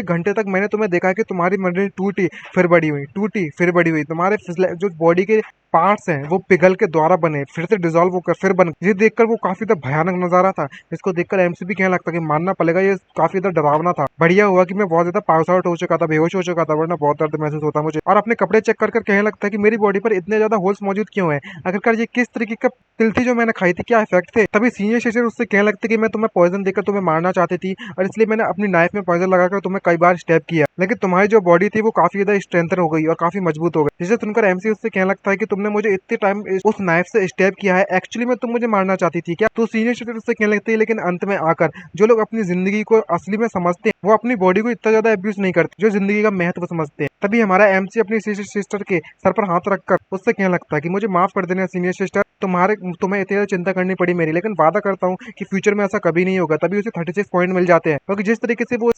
घंटे तक मैंने तुम्हें देखा है कि तुम्हारी मंडली टूटी फिर बड़ी हुई, टूटी फिर बड़ी हुई, तुम्हारे जो बॉडी के पार्ट्स हैं वो पिघल के द्वारा बने फिर से डिसॉल्व होकर फिर बन। ये देखकर वो काफी ज्यादा भयानक नजारा था। इसको देखकर एमसी भी कहने लगता कि मानना पड़ेगा ये काफी ज्यादा डरावना था। बढ़िया हुआ कि मैं बहुत ज्यादा पास आउट हो चुका था, बेहोश हो चुका था, वरना बहुत दर्द महसूस होता मुझे। और अपने कपड़े चेक कर कहने लगता है कि मेरी बॉडी पर इतने ज्यादा होल्स मौजूद क्यों है, आखिरकार ये किस तरीके का तिल थी जो मैंने खाई थी, क्या इफेक्ट थे। तभी सीनियर सिस्टर उससे कहने लगती कि मैं तुम्हें पॉइजन देकर तुम्हें मारना चाहती थी और इसलिए मैंने अपनी नाइफ में पॉइजन लगाकर तुम्हें कई बार स्टेप किया, लेकिन तुम्हारी जो बॉडी थी वो काफी ज्यादा स्ट्रेंथन हो गई और काफी मजबूत हो गई। जिसे सुनकर एमसी उससे कहने लगता है कि तुमने मुझे इतने टाइम उस नाइफ से स्टेप किया है, एक्चुअली में तुम मुझे मारना चाहती थी क्या। तो सीनियर सिस्टर उससे कहने लगती है लेकिन अंत में आकर जो लोग अपनी जिंदगी को असली में समझते हैं वो अपनी बॉडी को इतना ज्यादा अब्यूज नहीं करते जो जिंदगी का महत्व समझते हैं। तभी हमारा एमसी अपनी सिस्टर के सर पर हाथ रखकर उससे कहने लगता है कि मुझे माफ कर देना सीनियर सिस्टर, तुम्हें इतनी चिंता करनी पड़ी मेरी, लेकिन वादा करता हूँ कि फ्यूचर में ऐसा कभी नहीं होगा। तभी उसे 36 पॉइंट मिल जाते हैं क्योंकि जिस तरीके से वो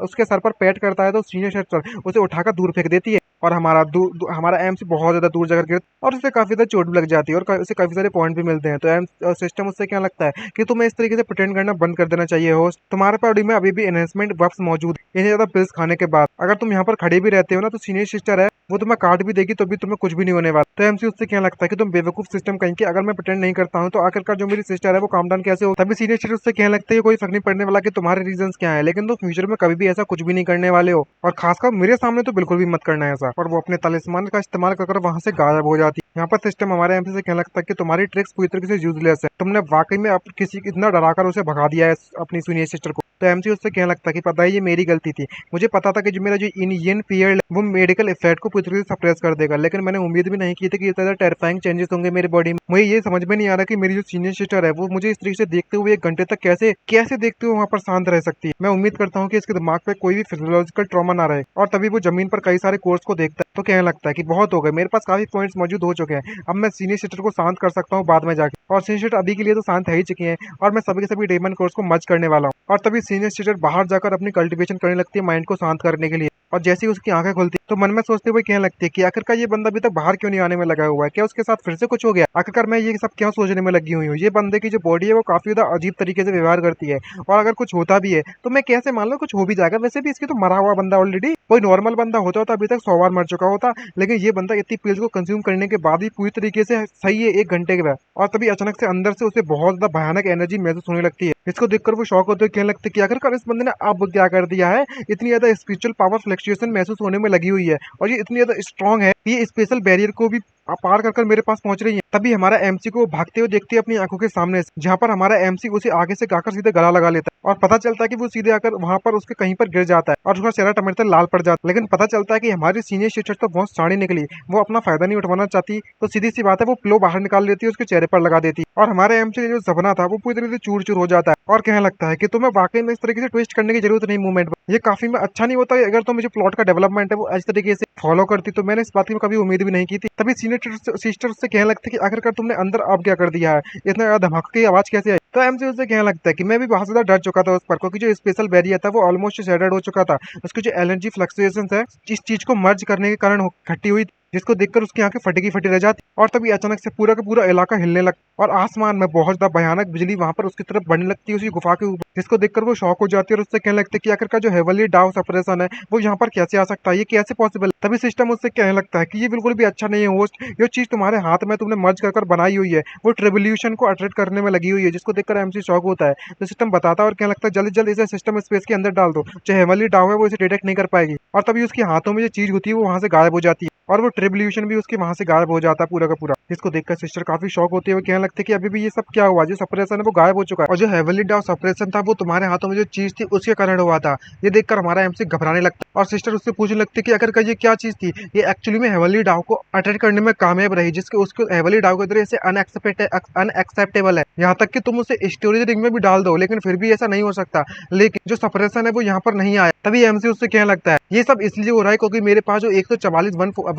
उसके सर पर पैट करता है तो सीनियर सिस्टर उसे उठाकर दूर फेंक देती है और हमारा एमसी बहुत ज्यादा दूर जाकर गिरता और उसे काफी ज्यादा चोट भी लग जाती है और उसे काफी सारे पॉइंट भी मिलते हैं। तो एम सिस्टम उससे क्या लगता है कि तुम्हें इस तरीके से प्रिटेंड करना बंद कर देना चाहिए होस्ट, तुम्हारे बॉडी में अभी भी एनहेंसमेंट बफ्स मौजूद है, इन्हें ज्यादा पिल्स खाने के बाद अगर तुम यहाँ पर खड़े भी रहते हो ना तो सीनियर सिस्टर है वो तुम्हें काट भी देगी तो भी तुम्हें कुछ भी नहीं होने वाला। तो एमसी उससे क्या लगता है कि तुम बेवकूफ सिस्टम कहीं कि अगर मैं प्रिटेंड नहीं करता हूँ तो आखिरकार जो मेरी सिस्टर है वो काम डाउन कैसे हो। तभी सीनियर सिस्टर उससे कहने लगता है कोई फर्क नहीं पड़ने वाला कि तुम्हारे रीजन क्या है, लेकिन तुम फ्यूचर में कभी भी ऐसा कुछ भी नहीं करने वाले हो और खासकर मेरे सामने तो बिल्कुल भी मत करना है ऐसा। और वो अपने तलिस्मान का इस्तेमाल कर वहां से गायब हो जाती है। यहाँ पर सिस्टम हमारे एमसी से कहने लगता है कि तुम्हारी ट्रिक्स पूरी तरीके से यूजलेस है, तुमने वाकई में किसी इतना डराकर उसे भगा दिया है अपनी सीनियर सिस्टर को। तो एमसी उससे कहने लगता है कि पता है ये मेरी गलती थी, मुझे पता था कि जो मेरा जो इन पीरियड वो मेडिकल इफेक्ट को पूरी तरीके से सप्रेस कर देगा, लेकिन मैंने उम्मीद भी नहीं की थी कि इतना टेरिफाइंग चेंजेस होंगे मेरी बॉडी में। मुझे ये समझ में नहीं आ रहा कि मेरी जो सीनियर सिस्टर है वो मुझे इस तरीके से देखते हुए 1 घंटे तक कैसे देखते हुए वहाँ पर शांत रह सकती है। मैं उम्मीद करता हूँ कि इसके दिमाग पे कोई भी फिजियोलॉजिकल ट्रॉमा ना रहे। और तभी वो जमीन पर कई सारे कोर्स को देखता है तो कहने लगता है कि बहुत हो गए, मेरे पास काफी पॉइंट्स मौजूद हो चुके हैं, अब मैं सीनियर सिस्टर को शांत कर सकता हूँ बाद में जाके। और सीनियर सिस्टर अभी के लिए तो शांत है ही चुकी है और मैं सभी के सभी डेमन कोर्स को मर्ज करने वाला हूँ। और तभी सीनियर सिस्टर बाहर जाकर अपनी कल्टीवेशन करने लगती है माइंड को शांत करने के लिए। और जैसे ही उसकी आंखें खुलती तो मन में सोचते हुए कहने लगती है कि आखिरकार ये बंदा अभी तक बाहर क्यों नहीं आने में लगा हुआ है, क्या उसके साथ फिर से कुछ हो गया, आखिरकार मैं ये सब क्यों सोचने में लगी हुई हूँ। ये बंदे की जो बॉडी है वो काफी ज्यादा अजीब तरीके से व्यवहार करती है, और अगर कुछ होता भी है तो मैं कैसे मान लो कुछ हो भी जाएगा। वैसे भी इसकी तो मरा हुआ बंदा ऑलरेडी, कोई नॉर्मल बंदा होता तो अभी तक 100 बार मर चुका होता, लेकिन ये बंदा इतनी पिल्स को कंज्यूम करने के बाद भी पूरी तरीके से सही है 1 घंटे के बाद, और तभी अचानक से अंदर से उसे बहुत ज्यादा भयानक एनर्जी महसूस होने लगती है। इसको देखकर वो शॉक होते हुए कहने लगते कि आखिरकार इस बंदे ने अब क्या कर दिया है, इतनी ज्यादा स्पिरिचुअल पावर फ्लक्चुएशन महसूस होने में लगी हुई है, और ये इतनी ज्यादा स्ट्रांग है कि ये स्पेशल बैरियर को भी पार कर मेरे पास पहुंच रही है। तभी हमारा एमसी को भागते हुए देखती है अपनी आंखों के सामने से, जहां पर हमारा एमसी उसे आगे से आकर सीधे गला लगा लेता है, और पता चलता है कि वो सीधे आकर वहां पर उसके कहीं पर गिर जाता है और उसका चेहरा टमाटर लाल पड़ जाता है। लेकिन पता चलता है कि हमारी सीनियर सिस्टर तो बहुत साड़ी निकली, वो अपना फायदा नहीं उठवाना चाहती, तो सीधी सी बात है वो प्लो बाहर निकाल लेती है, उसके चेहरे पर लगा देती है, और हमारे एमसी जो सपना था वो पूरी तरीके से चूर चूर हो जाता है, और कहने लगता है कि तुम्हें वाकई में इस तरीके से ट्विस्ट करने की जरूरत नहीं मूवमेंट में, ये काफी में अच्छा नहीं होता अगर तुम मुझे प्लॉट का डेवलपमेंट है वो इस तरीके से फॉलो करती, तो मैंने इस बात की कभी उम्मीद भी नहीं की थी। तभी सीनियर सिस्टर उससे कहने लगती है कि आखिरकार तुमने अंदर अब क्या कर दिया है, इतना ज्यादा धमाके की आवाज कैसे आई। तो एमसी उससे कहने लगता है कि मैं भी बहुत ज्यादा डर चुका था उस पर, क्योंकि जो स्पेशल बैरियर था वो ऑलमोस्ट शेडर्ड हो चुका था, उसकी जो एलर्जी फ्लक्चुएशन है इस चीज को मर्ज करने के कारण खट्टी हुई, जिसको देखकर उसकी आंखें फटी की फटी रह जाती, और तभी अचानक से पूरा का पूरा इलाका हिलने लगता और आसमान में बहुत ज्यादा भयानक बिजली वहां पर उसकी तरफ बढ़ने लगती है उसी गुफा के ऊपर, जिसको देखकर वो शॉक हो जाती है और उससे कहने लगती है कि आखिरकार जो हेवनली डाउस ऑपरेशन है वो यहाँ पर कैसे आ सकता है, ये कैसे पॉसिबल। तभी सिस्टम उससे कहने लगता है कि ये बिल्कुल भी अच्छा नहीं है होस्ट, ये चीज तुम्हारे हाथ में तुमने मर्ज कर बनाई हुई है, वो ट्रिब्यूलेशन को अट्रैक्ट करने में लगी हुई है, जिसको देखकर एमसी शॉक होता है। तो सिस्टम बताता है और कहने लगता है जल्दी जल्दी इसे सिस्टम स्पेस के अंदर डाल दो, जो हेवनली डाउ है वो इसे डिटेक्ट नहीं कर पाएगी, और तभी उसके हाथों में जो चीज होती है वो वहां से गायब हो जाती है, और वो ट्रिब्यूलेशन भी उसके वहां से गायब हो जाता है पूरा का पूरा, जिसको देखकर सिस्टर काफी शॉक होती है। वो कहने लगते कि अभी भी ये सब क्या हुआ, जो सपरेशन है वो गायब हो चुका है, और जो हेवनली डाउ सपरेशन था वो तुम्हारे हाथों में जो चीज थी उसके कारण हुआ था। ये देखकर हमारा एमसी घबराने लगता है, और सिस्टर उससे पूछने लगती कि आखिर ये क्या चीज थी, ये एक्चुअली में हेवनली डाउ को अटैक करने में कामयाब रही, जिसके उसको हेवनली डाउ की तरह से अनएक्सेप्टेबल है, यहाँ तक कि तुम उसे स्टोरेज रिंग में भी डाल दो लेकिन फिर भी ऐसा नहीं हो सकता, लेकिन जो सपरेशन है वो यहाँ पर नहीं आया। तभी एमसी उससे कहने लगता है ये सब इसलिए हो रहा है क्योंकि मेरे पास जो 144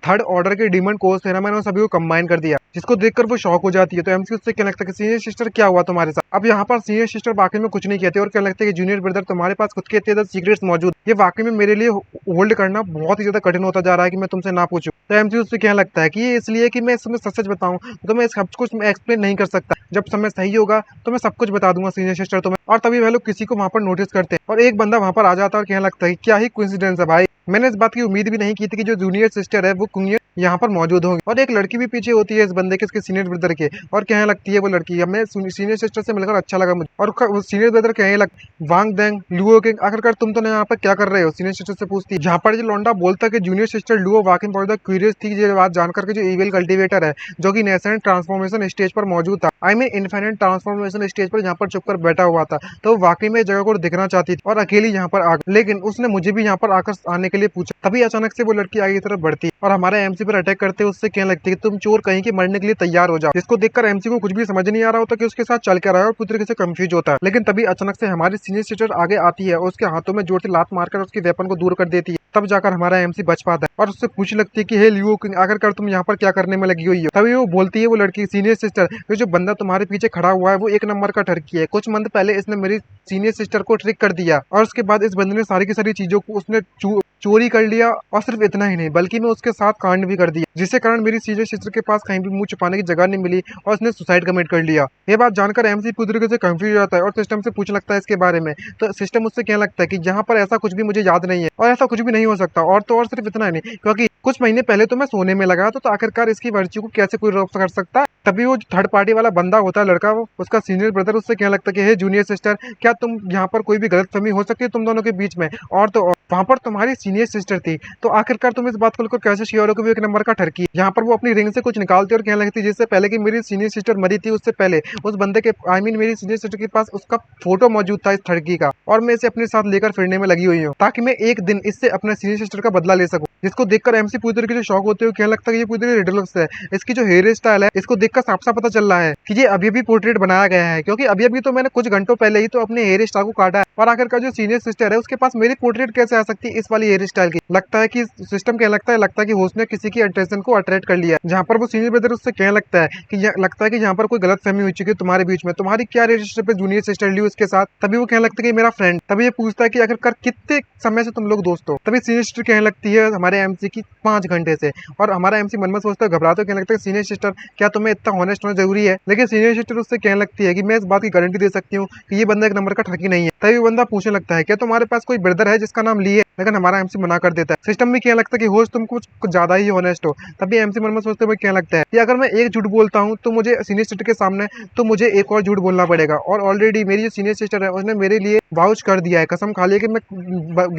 थर्ड ऑर्डर के डीमन कोर्स है ना, मैंने सभी को कंबाइन कर दिया, जिसको देखकर वो शॉक हो जाती है। तो एमसी उससे कहने लगता है कि सीनियर सिस्टर क्या हुआ तुम्हारे साथ। अब यहाँ पर सीनियर सिस्टर वाकई में कुछ नहीं कहते और कहने लगते हैं कि जूनियर ब्रदर तुम्हारे पास खुद के इतने सीक्रेट्स मौजूद, ये वाकई में मेरे लिए होल्ड करना बहुत ही ज्यादा कठिन होता जा रहा है कि मैं तुमसे ना पूछूं। तो एमसी उससे कहने लगता है कि ये इसलिए कि मैं इसमें सच सच बताऊं तो मैं सब कुछ एक्सप्लेन नहीं कर सकता, जब समय सही होगा तो मैं सब कुछ बता दूंगा सीनियर सिस्टर तुम्हें। और तभी वह लोग किसी को वहां पर नोटिस करते हैं और एक बंदा वहां पर आ जाता है और कहने लगता है क्या ही कोइंसिडेंस है भाई, मैंने इस बात की उम्मीद भी नहीं की थी कि जो जूनियर सिस्टर है वो कुंगियर यहाँ पर मौजूद होंगे। और एक लड़की भी पीछे होती है इस बंदे के, इसके सीनियर ब्रदर के, और कहने लगती है वो लड़की हमें सीनियर सिस्टर से मिलकर अच्छा लगा मुझे, और सीनियर ब्रदर कहने लग वांग देंग लुओ के आखिरकार तुम तो यहाँ पर क्या कर रहे हो, सीनियर सिस्टर से पूछती है। जहाँ पर जो लौंडा बोलता है कि जूनियर सिस्टर लुओ वाकई बहुत ज्यादा क्यूरियस थी ये बात जानकर के जो इविल कल्टिवेटर है जो कि नेसेंट ट्रांसफॉर्मेशन स्टेज पर मौजूद था, I mean infinite transformation stage पर, जहाँ पर चुपकर बैठा हुआ था, तो वाकई में जगह को दिखना चाहती थी और अकेली यहाँ पर आ गई, लेकिन उसने मुझे भी यहाँ पर आकर आने के लिए पूछा। तभी अचानक से वो लड़की आगे की तरफ बढ़ती और हमारे एमसी पर अटैक करते उससे कहने लगती है कि तुम चोर कहीं के मरने के लिए तैयार हो जाओ, जिसको देखकर एमसी को कुछ भी समझ नहीं आ रहा होता कि उसके साथ चल क्या रहा है और पूरी तरीके से कंफ्यूज होता है। लेकिन तभी अचानक से हमारी सीनियर सिस्टर आगे आती है और उसके हाथों में जोर से लात मारकर उसके वेपन को दूर कर देती है, तब जाकर हमारा एमसी बच पाता है और उससे पूछने लगती है कि हे लियो किंग आखिरकार तुम यहाँ पर क्या करने में लगी हुई हो। तभी वो बोलती है वो लड़की सीनियर सिस्टर जो बंदा तुम्हारे पीछे खड़ा हुआ है वो एक नंबर का ठरकी है, कुछ मंथ पहले इसने मेरी सीनियर सिस्टर को ट्रिक कर दिया और उसके बाद इस बंदे ने सारी की सारी चीजों को उसने चोरी कर लिया, और सिर्फ इतना ही नहीं बल्कि मैं उसके साथ कांड भी कर दिया, जिससे कारण मेरी सीनियर सिस्टर के पास कहीं भी मुंह छुपाने की जगह नहीं मिली और उसने सुसाइड कमिट कर लिया। ये बात जानकर एमसी पूरी तरीके से कंफ्यूज हो जाता है और सिस्टम से पूछने लगता है इसके बारे में। तो सिस्टम उससे कहने लगता है कि यहाँ पर ऐसा कुछ भी मुझे याद नहीं है और ऐसा कुछ भी नहीं हो सकता, और तो और सिर्फ इतना ही नहीं क्योंकि कुछ महीने पहले तो मैं सोने में लगा तो आखिरकार इसकी वर्च्यू को कैसे कोई रोक कर सकता है। तभी वो थर्ड पार्टी वाला बंदा होता है लड़का, वो उसका सीनियर ब्रदर उससे कहने लगता है कि हे जूनियर सिस्टर क्या तुम यहाँ पर कोई भी गलतफहमी हो सकती है तुम दोनों के बीच में, और तो वहां पर तुम्हारी सीनियर सिस्टर थी तो आखिरकार तुम इस बात को लेकर कैसे श्योर हो कि वो एक नंबर का ठरकी है। यहाँ पर वो अपनी रिंग से कुछ निकालती और कहने लगती जिससे पहले कि मेरी सीनियर सिस्टर मरी थी उससे पहले उस बंदे के आई मीन मेरी सीनियर सिस्टर के पास उसका फोटो मौजूद था इस ठरकी का, और मैं इसे अपने साथ लेकर फिरने में लगी हुई हूँ ताकि मैं एक दिन इससे अपने सीनियर सिस्टर का बदला ले सकूं। जिसको देखकर एमसी पूरी तरीके से शॉक होते हुए कहने लगता है ये पूरी तरीके रिडिकुलस है, इसकी जो हेयर स्टाइल है इसको देखकर देखकर साफ साफ पता चल रहा है कि ये अभी भी पोर्ट्रेट बनाया गया है, क्योंकि अभी अभी तो मैंने कुछ घंटों पहले ही तो अपने हेयर स्टाइल को काटा है और आखिरकार जो सीनियर सिस्टर है उसके पास मेरी पोर्ट्रेट कैसे आ सकती है इस वाली हेयर स्टाइल की। लगता है कि सिस्टम क्या लगता है कि होस्ट ने किसी की अटेंशन को अट्रैक्ट कर लिया, जहाँ पर वो सीनियर ब्रदर उससे कहने लगता है कि यहाँ पर कोई गलत फहमी हो चुकी है तुम्हारे बीच में, तुम्हारी क्या रिलेशनशिप है जूनियर सिस्टर ली उसके साथ। तभी वो कहने लगता है कि मेरा फ्रेंड। तभी ये पूछता है कि आखिरकार कितने समय से तुम लोग दोस्त हो। तभी सीनियर सिस्टर कहने लगती है हमारे एमसी की 5 घंटे से, और हमारा एमसी मन में सोचता है, घबराते कहने लगता है सीनियर सिस्टर क्या तुम्हें इतना ऑनेस्ट होना जरूरी है। लेकिन सीनियर सिस्टर उससे कहने लगती है कि मैं इस बात की गारंटी दे सकती हूँ कि ये बंदा एक नंबर का ठगी नहीं है। तभी बंदा पूछने लगता है क्या तुम्हारे पास कोई ब्रदर है जिसका नाम ली है, लेकिन हमारा एमसी मना कर देता है। सिस्टम भी कहने लगता है कि होस्ट तुम कुछ ज्यादा ही ऑनेस्ट हो। तभी एमसी मन में सोचते हुए कहने लगता है कि अगर मैं एक झूठ बोलता हूँ तो मुझे सीनियर सिस्टर के सामने तो मुझे एक और झूठ बोलना पड़ेगा, और ऑलरेडी मेरी जो सीनियर सिस्टर है उसने मेरे लिए वाउच कर दिया है, कसम खा ली कि मैं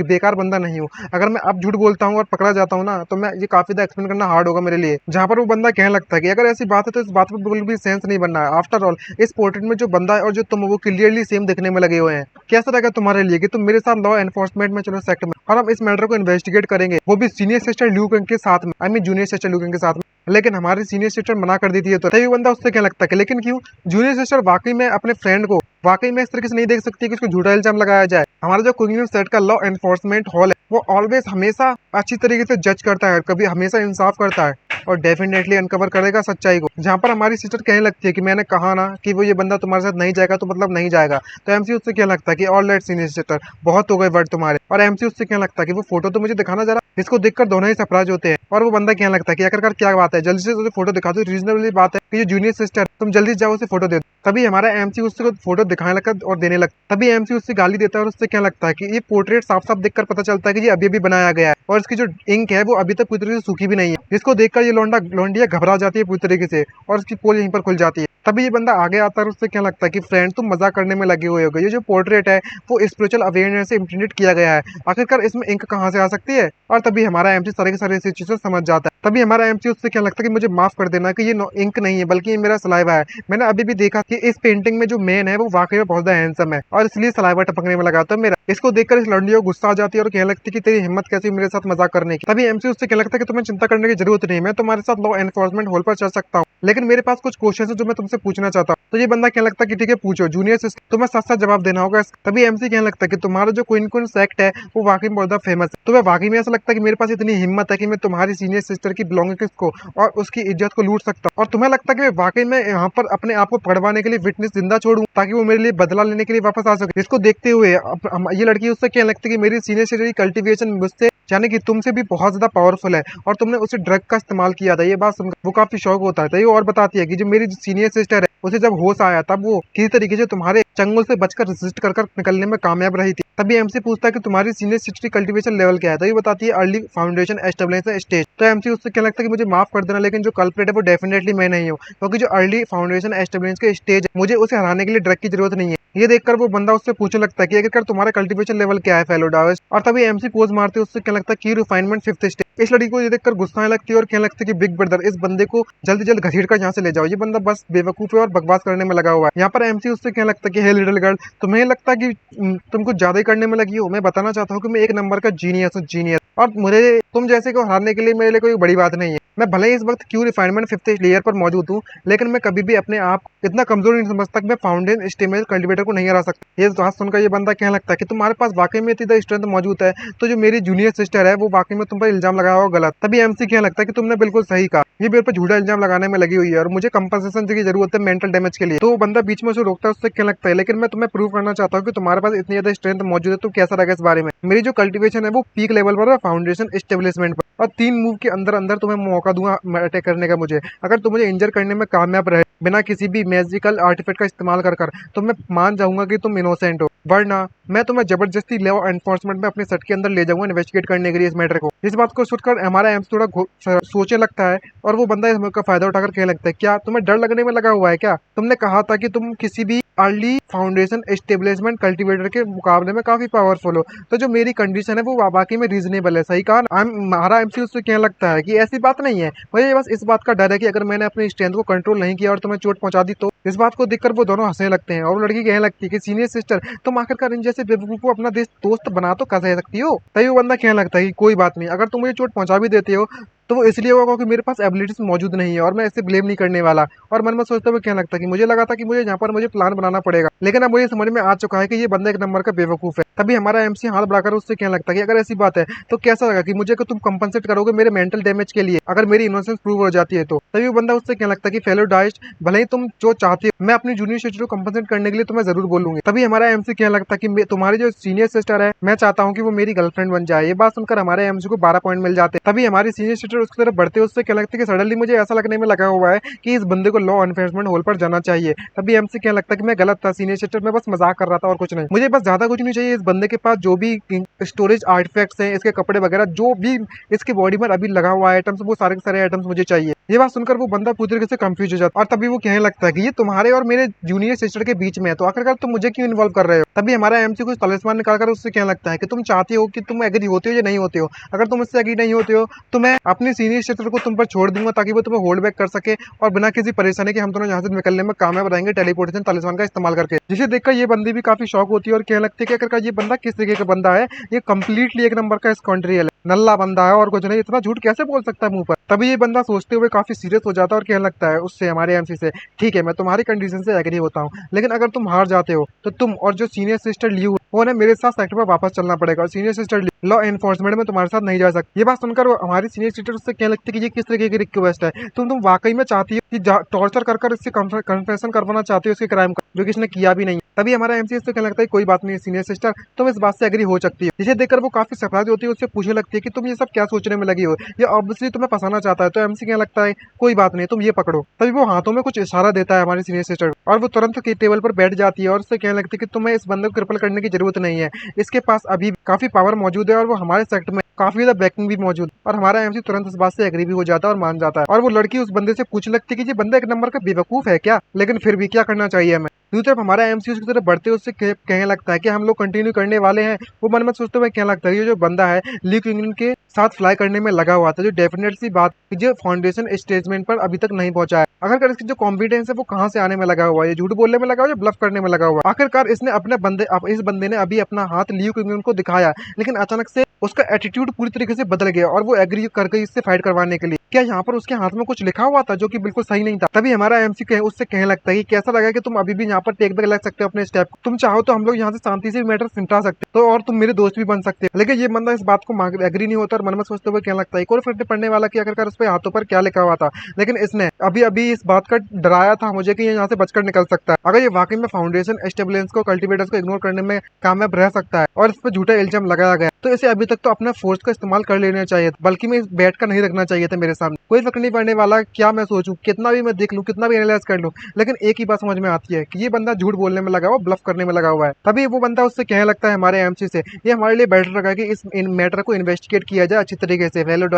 बेकार बंदा नहीं हूँ। अगर मैं अब झूठ बोलता हूँ और पकड़ा जाता हूँ ना तो मैं ये काफी ज्यादा एक्सप्लेन करना हार्ड होगा मेरे लिए। जहाँ पर वो बंदा कहने लगता है कि अगर ऐसी बात है तो इस बात पर बिल्कुल भी सेंस नहीं बनना है। आफ्टर ऑल इस पोर्ट्रेट में जो बंदा है और जो तुम वो क्लियरली सेम दिखने में लगे हुए हैं। कैसा रहेगा तुम्हारे लिए कि तुम मेरे साथ लॉ एनफोर्समेंट में चलो सेक्ट में, और हम इस मैटर को इन्वेस्टिगेट करेंगे, वो भी सीनियर सिस्टर ल्यू किंग के साथ में, I mean junior sister Liu King के साथ में। लेकिन हमारी सीनियर सिस्टर मना कर दी थी। तो तभी बंदा उससे क्या लगता है कि लेकिन क्यों जूनियर सिस्टर वाकई में अपने फ्रेंड को वाकई में इस तरीके से नहीं देख सकती कि उसको झूठा इल्जाम लगाया जाए। हमारा जो क्वीन सेट का लॉ एनफोर्समेंट हॉल है वो ऑलवेज हमेशा अच्छी तरीके से जज करता है, कभी हमेशा इंसाफ करता है और डेफिनेटली अनकवर करेगा सच्चाई को। जहाँ पर हमारी सिस्टर कहने लगती है कि मैंने कहा ना कि वो ये बंदा तुम्हारे साथ नहीं जाएगा तो मतलब नहीं जाएगा। तो एमसी उससे क्या लगता है कि ऑल राइट सीनियर सिस्टर, बहुत हो गए वर्ड तुम्हारे। और एमसी उससे क्या लगता है कि वो फोटो तो मुझे दिखाना जरा। इसको देखकर दोनों ही सरप्राइज होते हैं और वो बंदा क्या लगता है कि आखिरकार क्या बात है, जल्दी से उसे फोटो दिखा दो। रीजनेबल बात है कि जो जूनियर सिस्टर तुम जल्दी जाओ उसे फोटो दे दो। तभी हमारा एमसी उससे फोटो दिखाने लगा और देने लगता। तभी एमसी उससे गाली देता है और उससे क्या लगता है कि ये पोर्ट्रेट साफ साफ देखकर पता चलता है कि ये अभी अभी बनाया गया है और इसकी जो इंक है वो अभी तक पूरी तरीके से सूखी भी नहीं है। जिसको देखकर ये लौंडिया घबरा जाती है पूरी तरीके से और उसकी पोल यहीं पर खुल जाती है। तभी ये बंदा आगे आता है और उससे क्या लगता है कि फ्रेंड तुम मजाक करने में लगे हुए हो, ये जो पोर्ट्रेट है वो स्पिरिचुअल अवेयरनेस से इम्प्रिंटेड किया गया है, आखिरकार इसमें इंक कहाँ से आ सकती है। और तभी हमारा एमसी सारे के सारे चीजें समझ जाता है। तभी हमारा एमसी उससे क्या लगता है कि मुझे माफ कर देना कि ये इंक नहीं है बल्कि ये मेरा सलाइवा है। मैंने अभी भी देखा कि इस पेंटिंग में जो मैन है वो वाकई में बहुत ज्यादा हैंडसम है और इसलिए सलाइवा टपकने में लगा था मेरा। इसको देखकर इस लड़की को गुस्सा आ जाती है और कहने लगती है कि तेरी हिम्मत कैसी मेरे साथ मजाक करने की। तभी एमसी उससे क्या लगता है कि तुम्हें चिंता करने की जरूरत नहीं, मैं तुम्हारे साथ लॉ एनफोर्समेंट हॉल पर चल सकता हूँ, लेकिन मेरे पास कुछ क्वेश्चन है जो मैं तुमसे पूछना चाहता हूँ। तो ये बंदा क्या लगता है कि ठीक है पूछो जूनियर सिस्टर, तुम्हें सच सच जवाब देना होगा। तभी एमसी कहने लगता है कि तुम्हारा जो क्वीन सेक्ट है वो वाकई में बहुत फेमस है। तुम्हें वाकई में ऐसा लगता है कि मेरे पास इतनी हिम्मत है कि मैं तुम्हारी सीनियर सिस्टर की बिलोंगिंग्स को और उसकी इज्जत को लूट सकता हूँ, और तुम्हें लगता है कि मैं वाकई में यहाँ पर अपने आप को पकड़वाने के लिए विटनेस जिंदा छोड़ूं ताकि वो मेरे लिए बदला लेने के लिए वापस आ सके। इसको देखते हुए ये लड़की उससे क्या लगती है कि मेरी सीनियर सिस्टर की कल्टिवेशन मुझसे यानी कि तुमसे भी बहुत ज्यादा पावरफुल है और तुमने उसे ड्रग का इस्तेमाल किया था। ये बात सुनकर वो काफी शौक होता है। तो ये और बताती है कि जो मेरी सीनियर सिस्टर है उसे जब होश आया तब वो किसी तरीके से तुम्हारे चंगुल से बचकर रेसिस्ट कर निकलने में कामयाब रही थी। तभी एमसी पूछता है कि तुम्हारी सीनियर सिस्टर की कल्टीवेशन लेवल क्या है। तो ये बताती है अर्ली फाउंडेशन एस्टेब्लिशमेंट स्टेज। तो एमसी उससे क्या लगता है कि मुझे माफ कर देना, लेकिन जो कल्प्रेट है वो डेफिनेटली मैं नहीं हूँ, क्योंकि जो अर्ली फाउंडेशन एस्टेब्लिशमेंट के स्टेज है मुझे उसे हराने के लिए ड्रग की जरूरत नहीं है। ये देखकर वो बंदा उससे पूछने लगता है कि अगर तुम्हारा कल्टीवेशन लेवल क्या है फेलो डाविस। और तभी एमसी पोज मारते उससे क्या लगता है कि रिफाइनमेंट 5th स्टेज। इस लड़की को ये देखकर गुस्सा आने लगती है और कहने लगती है कि बिग ब्रदर इस बंदे को जल्दी जल्द घसीट कर यहाँ से ले जाओ, ये बंदा बस बेवकूफ है और बकवास करने में लगा हुआ है। यहाँ पर एमसी उससे क्या लगता है कि हे लिटिल गर्ल, तुम्हें लगता है कि तुम कुछ ज्यादा ही करने में लगी हो। मैं बताना चाहता हूँ कि मैं एक नंबर का जीनियस हूँ, जीनियस, और मुझे तुम जैसे को हराने के लिए मेरे लिए कोई बड़ी बात नहीं है। मैं भले ही इस वक्त क्यू रिफाइनमेंट 5th लेयर पर मौजूद हूँ, लेकिन मैं कभी भी अपने आप इतना कमजोर नहीं समझता कि मैं फाउंडेशन स्टेमेज कल्टीवेटर को नहीं हरा सकता। ये बात सुनकर ये बंदा कहने लगता है कि तुम्हारे पास वाकई में इतनी स्ट्रेंथ मौजूद है, तो जो मेरी जूनियर सिस्टर है वो वाकई में तुम पर इल्जाम लगाया हुआ गलत। तभी एमसी कहने लगता है कि तुमने बिल्कुल सही कहा, ये मेरे पर झूठा इल्जाम लगाने में लगी हुई है और मुझे कंपनसेशन की जरूरत है मेंटल डैमेज के लिए। तो वो बंदा बीच में उसे रोकता है, उससे कहने लगता है लेकिन मैं तुम्हें प्रूव करना चाहता हूँ कि तुम्हारे पास इतनी ज्यादा स्ट्रेंथ मौजूद है, तो कैसा रहेगा इस बारे में। मेरी जो कल्टीवेशन है वो पीक लेवल पर है फाउंडेशन एस्टेब्लिशमेंट पर, और 3 मूव के अंदर अंदर तुम्हें मौका दूंगा अटैक करने का मुझे। अगर तुम मुझे इंजर करने में कामयाब रहे बिना किसी भी मैजिकल आर्टिफैक्ट का इस्तेमाल कर तो मैं मान जाऊंगा कि तुम इनोसेंट हो, वरना मैं तुम्हें जबरदस्ती लॉ एनफोर्समेंट में अपने सेट के अंदर ले जाऊंगा इन्वेस्टिगेट करने के लिए इस मैटर को। इस बात को सुनकर हमारा एम्स थोड़ा सोचने लगता है और वो बंदा इस का फायदा उठाकर कहने लगता है क्या तुम्हें डर लगने में लगा हुआ है क्या? तुमने कहा था कि तुम किसी भी अर्ली फाउंडेशन एस्टेब्लिशमेंट कल्टीवेटर के मुकाबले में काफी पावरफुल हो, तो जो मेरी कंडीशन है वो वाकई में रीजनेबल है, सही कहा ना? हमारा एमसी उससे कहने लगता है कि ऐसी बात नहीं है, मुझे बस इस बात का डर है कि अगर मैंने अपनी स्ट्रेंथ को कंट्रोल नहीं किया और तुम्हें चोट पहुंचा दी तो। इस बात को देखकर वो दोनों हंसने लगते हैं और लड़की कहने लगती है कि सीनियर सिस्टर तुम आखिरकार इन जैसे बेवकूफ को अपना दोस्त बना तो कैसे सकती हो। तभी वो बंदा कहने लगता है कि कोई बात नहीं, अगर तुम मुझे चोट पहुंचा भी देते हो तो वो इसलिए होगा क्योंकि मेरे पास एबिलिटीज मौजूद नहीं है, और मैं इसे ब्लेम नहीं करने वाला। और मन में सोचते हुए क्या लगता है कि मुझे लगा था कि मुझे यहाँ पर मुझे प्लान बनाना पड़ेगा, लेकिन अब मुझे समझ में आ चुका है कि ये बंदा एक नंबर का बेवकूफ है। तभी हमारा एमसी हाथ बढ़ाकर उससे क्या लगता है कि अगर ऐसी बात है तो कैसा लगा कि मुझे कि तुम कंपनसेट करोगे मेरे मेंटल डैमेज के लिए अगर मेरी इनोसेंस प्रूव हो जाती है तो। तभी वो बंदा उससे क्या लगता है कि फेलो डाइस्ट, भले ही तुम जो चाहते हो मैं अपनी जूनियर सिस्टर को कंपनसेट करने के लिए तुम्हें जरूर बोलूंगी। तभी हमारा एमसी क्या लगता है कि तुम्हारी जो सीनियर सिस्टर है मैं चाहता हूँ कि वो मेरी गर्लफ्रेंड बन जाए। ये बात सुनकर हमारे एमसी को 12 पॉइंट मिल जाते। तभी हमारी सीनियर सिस्टर उसकी तरफ बढ़ते उससे क्या लगता है कि सडनली मुझे ऐसा लगने में लगा हुआ है कि इस बंदे को लॉ एनफोर्समेंट होल पर जाना चाहिए। तभी एमसी क्या लगता है कि मैं गलत था सीनियर सिस्टर, मैं बस मजाक कर रहा था और कुछ नहीं। मुझे बस ज्यादा कुछ नहीं चाहिए, इस बंदे के पास जो भी स्टोरेज आर्टिफैक्ट्स हैं, इसके कपड़े वगैरह जो भी इसकी बॉडी पर अभी लगा हुआ आइटम्स, वो सारे के सारे आइटम्स मुझे चाहिए। ये बात सुनकर वो बंदा पूरी तरीके से कंफ्यूज हो जाता है और तभी वो कहने लगता है कि ये तुम्हारे और मेरे जूनियर सिस्टर के बीच में है, तो आखिरकार तुम मुझे क्यों इन्वॉल्व कर रहे हो। तभी हमारा एमसी कुछ तलिस्मान निकालकर उससे कहने लगता है कि तुम चाहते हो कि तुम एग्री होते हो या नहीं होते हो। अगर तुम इससे एग्री नहीं होते हो तो मैं अपनी सीनियर सिस्टर को तुम पर छोड़ दूंगा ताकि वो तुम्हें होल्ड बैक कर सके, और बिना किसी परेशानी के हम दोनों यहाँ से निकलने में कामयाब रहेंगे टेलीपोर्टेशन तलिस्मान का इस्तेमाल करके। जिसे देखकर ये बंदी भी काफी शौक होती है और कहने लगती है कि आखिरकार ये बंदा किस तरीके का बंदा है, ये कंप्लीटली एक नंबर का स्कॉन्ड्रियल है, नल्ला बंदा है और कुछ नहीं, इतना झूठ कैसे बोल सकता है मुंह पर। तभी ये बंदा सोचते हुए काफी सीरियस हो जाता है और कहने लगता है उससे हमारे एमसी से, ठीक है मैं तुम्हारी कंडीशन से एग्री होता हूँ, लेकिन अगर तुम हार जाते हो तो तुम और जो सीनियर सिस्टर लियू वो ने मेरे साथ सेक्टर पर वापस चलना पड़ेगा, और सीनियर सिस्टर लॉ एनफोर्समेंट में तुम्हारे साथ नहीं जा सकती। ये बात सुनकर हमारी सीनियर सिस्टर उससे कहने लगती है कि ये किस तरीके की रिक्वेस्ट है, तुम वाकई में चाहती हो कि टॉर्चर कर इससे कन्फेशन करवाना चाहती हो इसके क्राइम का जो कि इसने किया भी नहीं। तभी हमारा एमसी इससे कहने लगता है कोई बात नहीं सीनियर सिस्टर, तुम इस बात से एग्री हो सकती है। जिसे देखकर वो काफी सरप्राइज होती है, उससे पूछने लगती है कि तुम ये सब क्या सोचने में लगी हो, ये ऑब्वियसली तुम्हें फंसाना चाहता है। तो एमसी कहने लगता है कोई बात नहीं तुम ये पकड़ो। तभी वो हाथों में कुछ इशारा देता है हमारी सीनियर सिस्टर और वो तुरंत टेबल पर बैठ जाती है और उससे कहने लगती है कि तुम्हें इस बंदे को क्रिपल करने की जरूरत नहीं है, इसके पास अभी काफी पावर मौजूद है और वो हमारे सेक्टर में काफी ज्यादा बैकिंग भी मौजूद। और हमारा एमसी तुरंत इस बात से एग्री भी हो जाता है और मान जाता है, और वो लड़की उस बंदे से पूछने लगती है कि ये बंदा एक नंबर का बेवकूफ है क्या, लेकिन फिर भी क्या करना चाहिए हमें। दूसरी तरफ हमारा एमसी उसकी तरफ बढ़ते उससे कहने लगता है कि हम लोग कंटिन्यू करने वाले हैं। वो मन में सोचते हुए कहने लगता है ये जो बंदा है ली क्विंगन के साथ फ्लाई करने में लगा हुआ था, जो डेफिनेटली बात जो फाउंडेशन स्टेजमेंट पर अभी तक नहीं पहुंचा है। आखिरकार इसकी जो कॉन्फिडेंस है वो कहाँ से आने में लगा हुआ है, झूठ बोलने में लगा हुआ है, ब्लफ करने में लगा हुआ है। आखिरकार इसने अपने इस बंदे ने अभी अपना हाथ ली क्विंगन को दिखाया, लेकिन अचानक से उसका एटीट्यूड पूरी तरीके से बदल गया और वो एग्री कर गई इससे फाइट करवाने के लिए। क्या यहाँ पर उसके हाथ में कुछ लिखा हुआ था जो कि बिल्कुल सही नहीं था। तभी हमारा एमसी उससे कहने लगता है कि कैसा लगा कि तुम अभी भी यहाँ पर टेक बैक लग सकते हो अपने स्टेप, तुम चाहो तो हम लोग यहाँ से शांति से मैटर निपटा सकते हो तो, और तुम मेरे दोस्त भी बन सकते हो। लेकिन ये बंदा इस बात को एग्री नहीं होता और मन में सोचते हुए कहने लगता है एक और फर्क पड़ने वाला कि आखिरकार उस पे हाथों पर क्या लिखा हुआ था, लेकिन इसने अभी अभी इस बात का डराया था मुझे कि ये यहाँ से बचकर निकल सकता है। अगर ये वाकई में फाउंडेशन स्टेबलेंस को कल्टिवेटर्स को इग्नोर करने में कामयाब रह सकता है और इस पर झूठा इल्जाम लगाया गया तो इसे अभी तक तो अपना फोर्स का इस्तेमाल कर लेना चाहिए, बल्कि मैं इस बैट का नहीं रखना चाहिए था मेरे सामने। कोई फर्क नहीं पड़ने वाला क्या मैं सोचूं, कितना भी मैं देख लूं, कितना भी एनालाइज कर लूं, लेकिन एक ही बात समझ में आती है कि ये बंदा झूठ बोलने में लगा हुआ, ब्लफ करने में लगा हुआ है। तभी वो बंदा उससे कहने लगता है हमारे एमसी से ये हमारे लिए बेटर लगा कि इस मैटर को इन्वेस्टिगेट किया जाए अच्छी तरीके से, वैलिड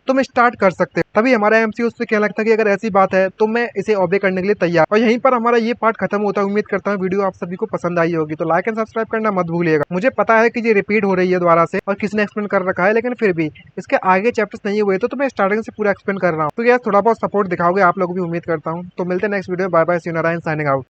तुम स्टार्ट कर सकते हो। तभी हमारा एमसी उससे कहने लगता है कि अगर ऐसी बात है तो मैं इसे ऑबे करने के लिए तैयार। और यहीं पर हमारा ये पार्ट खत्म होता है। उम्मीद करता हूँ वीडियो आप सभी को पसंद आई होगी, तो लाइक एंड सब्सक्राइब करना मत भूलिएगा। मुझे पता है कि ये रिपीट हो रही है दोबारा से और किसने एक्सप्लेन कर रखा है, लेकिन फिर भी इसके आगे चैप्टर्स नहीं हुए तो मैं स्टार्टिंग से पूरा एक्सप्लेन कर रहा हूँ। तो यार थोड़ा बहुत सपोर्ट दिखाओगे आप लोग भी, उम्मीद करता हूँ। तो मिलते हैं next video, bye bye, see you Narayan, signing out.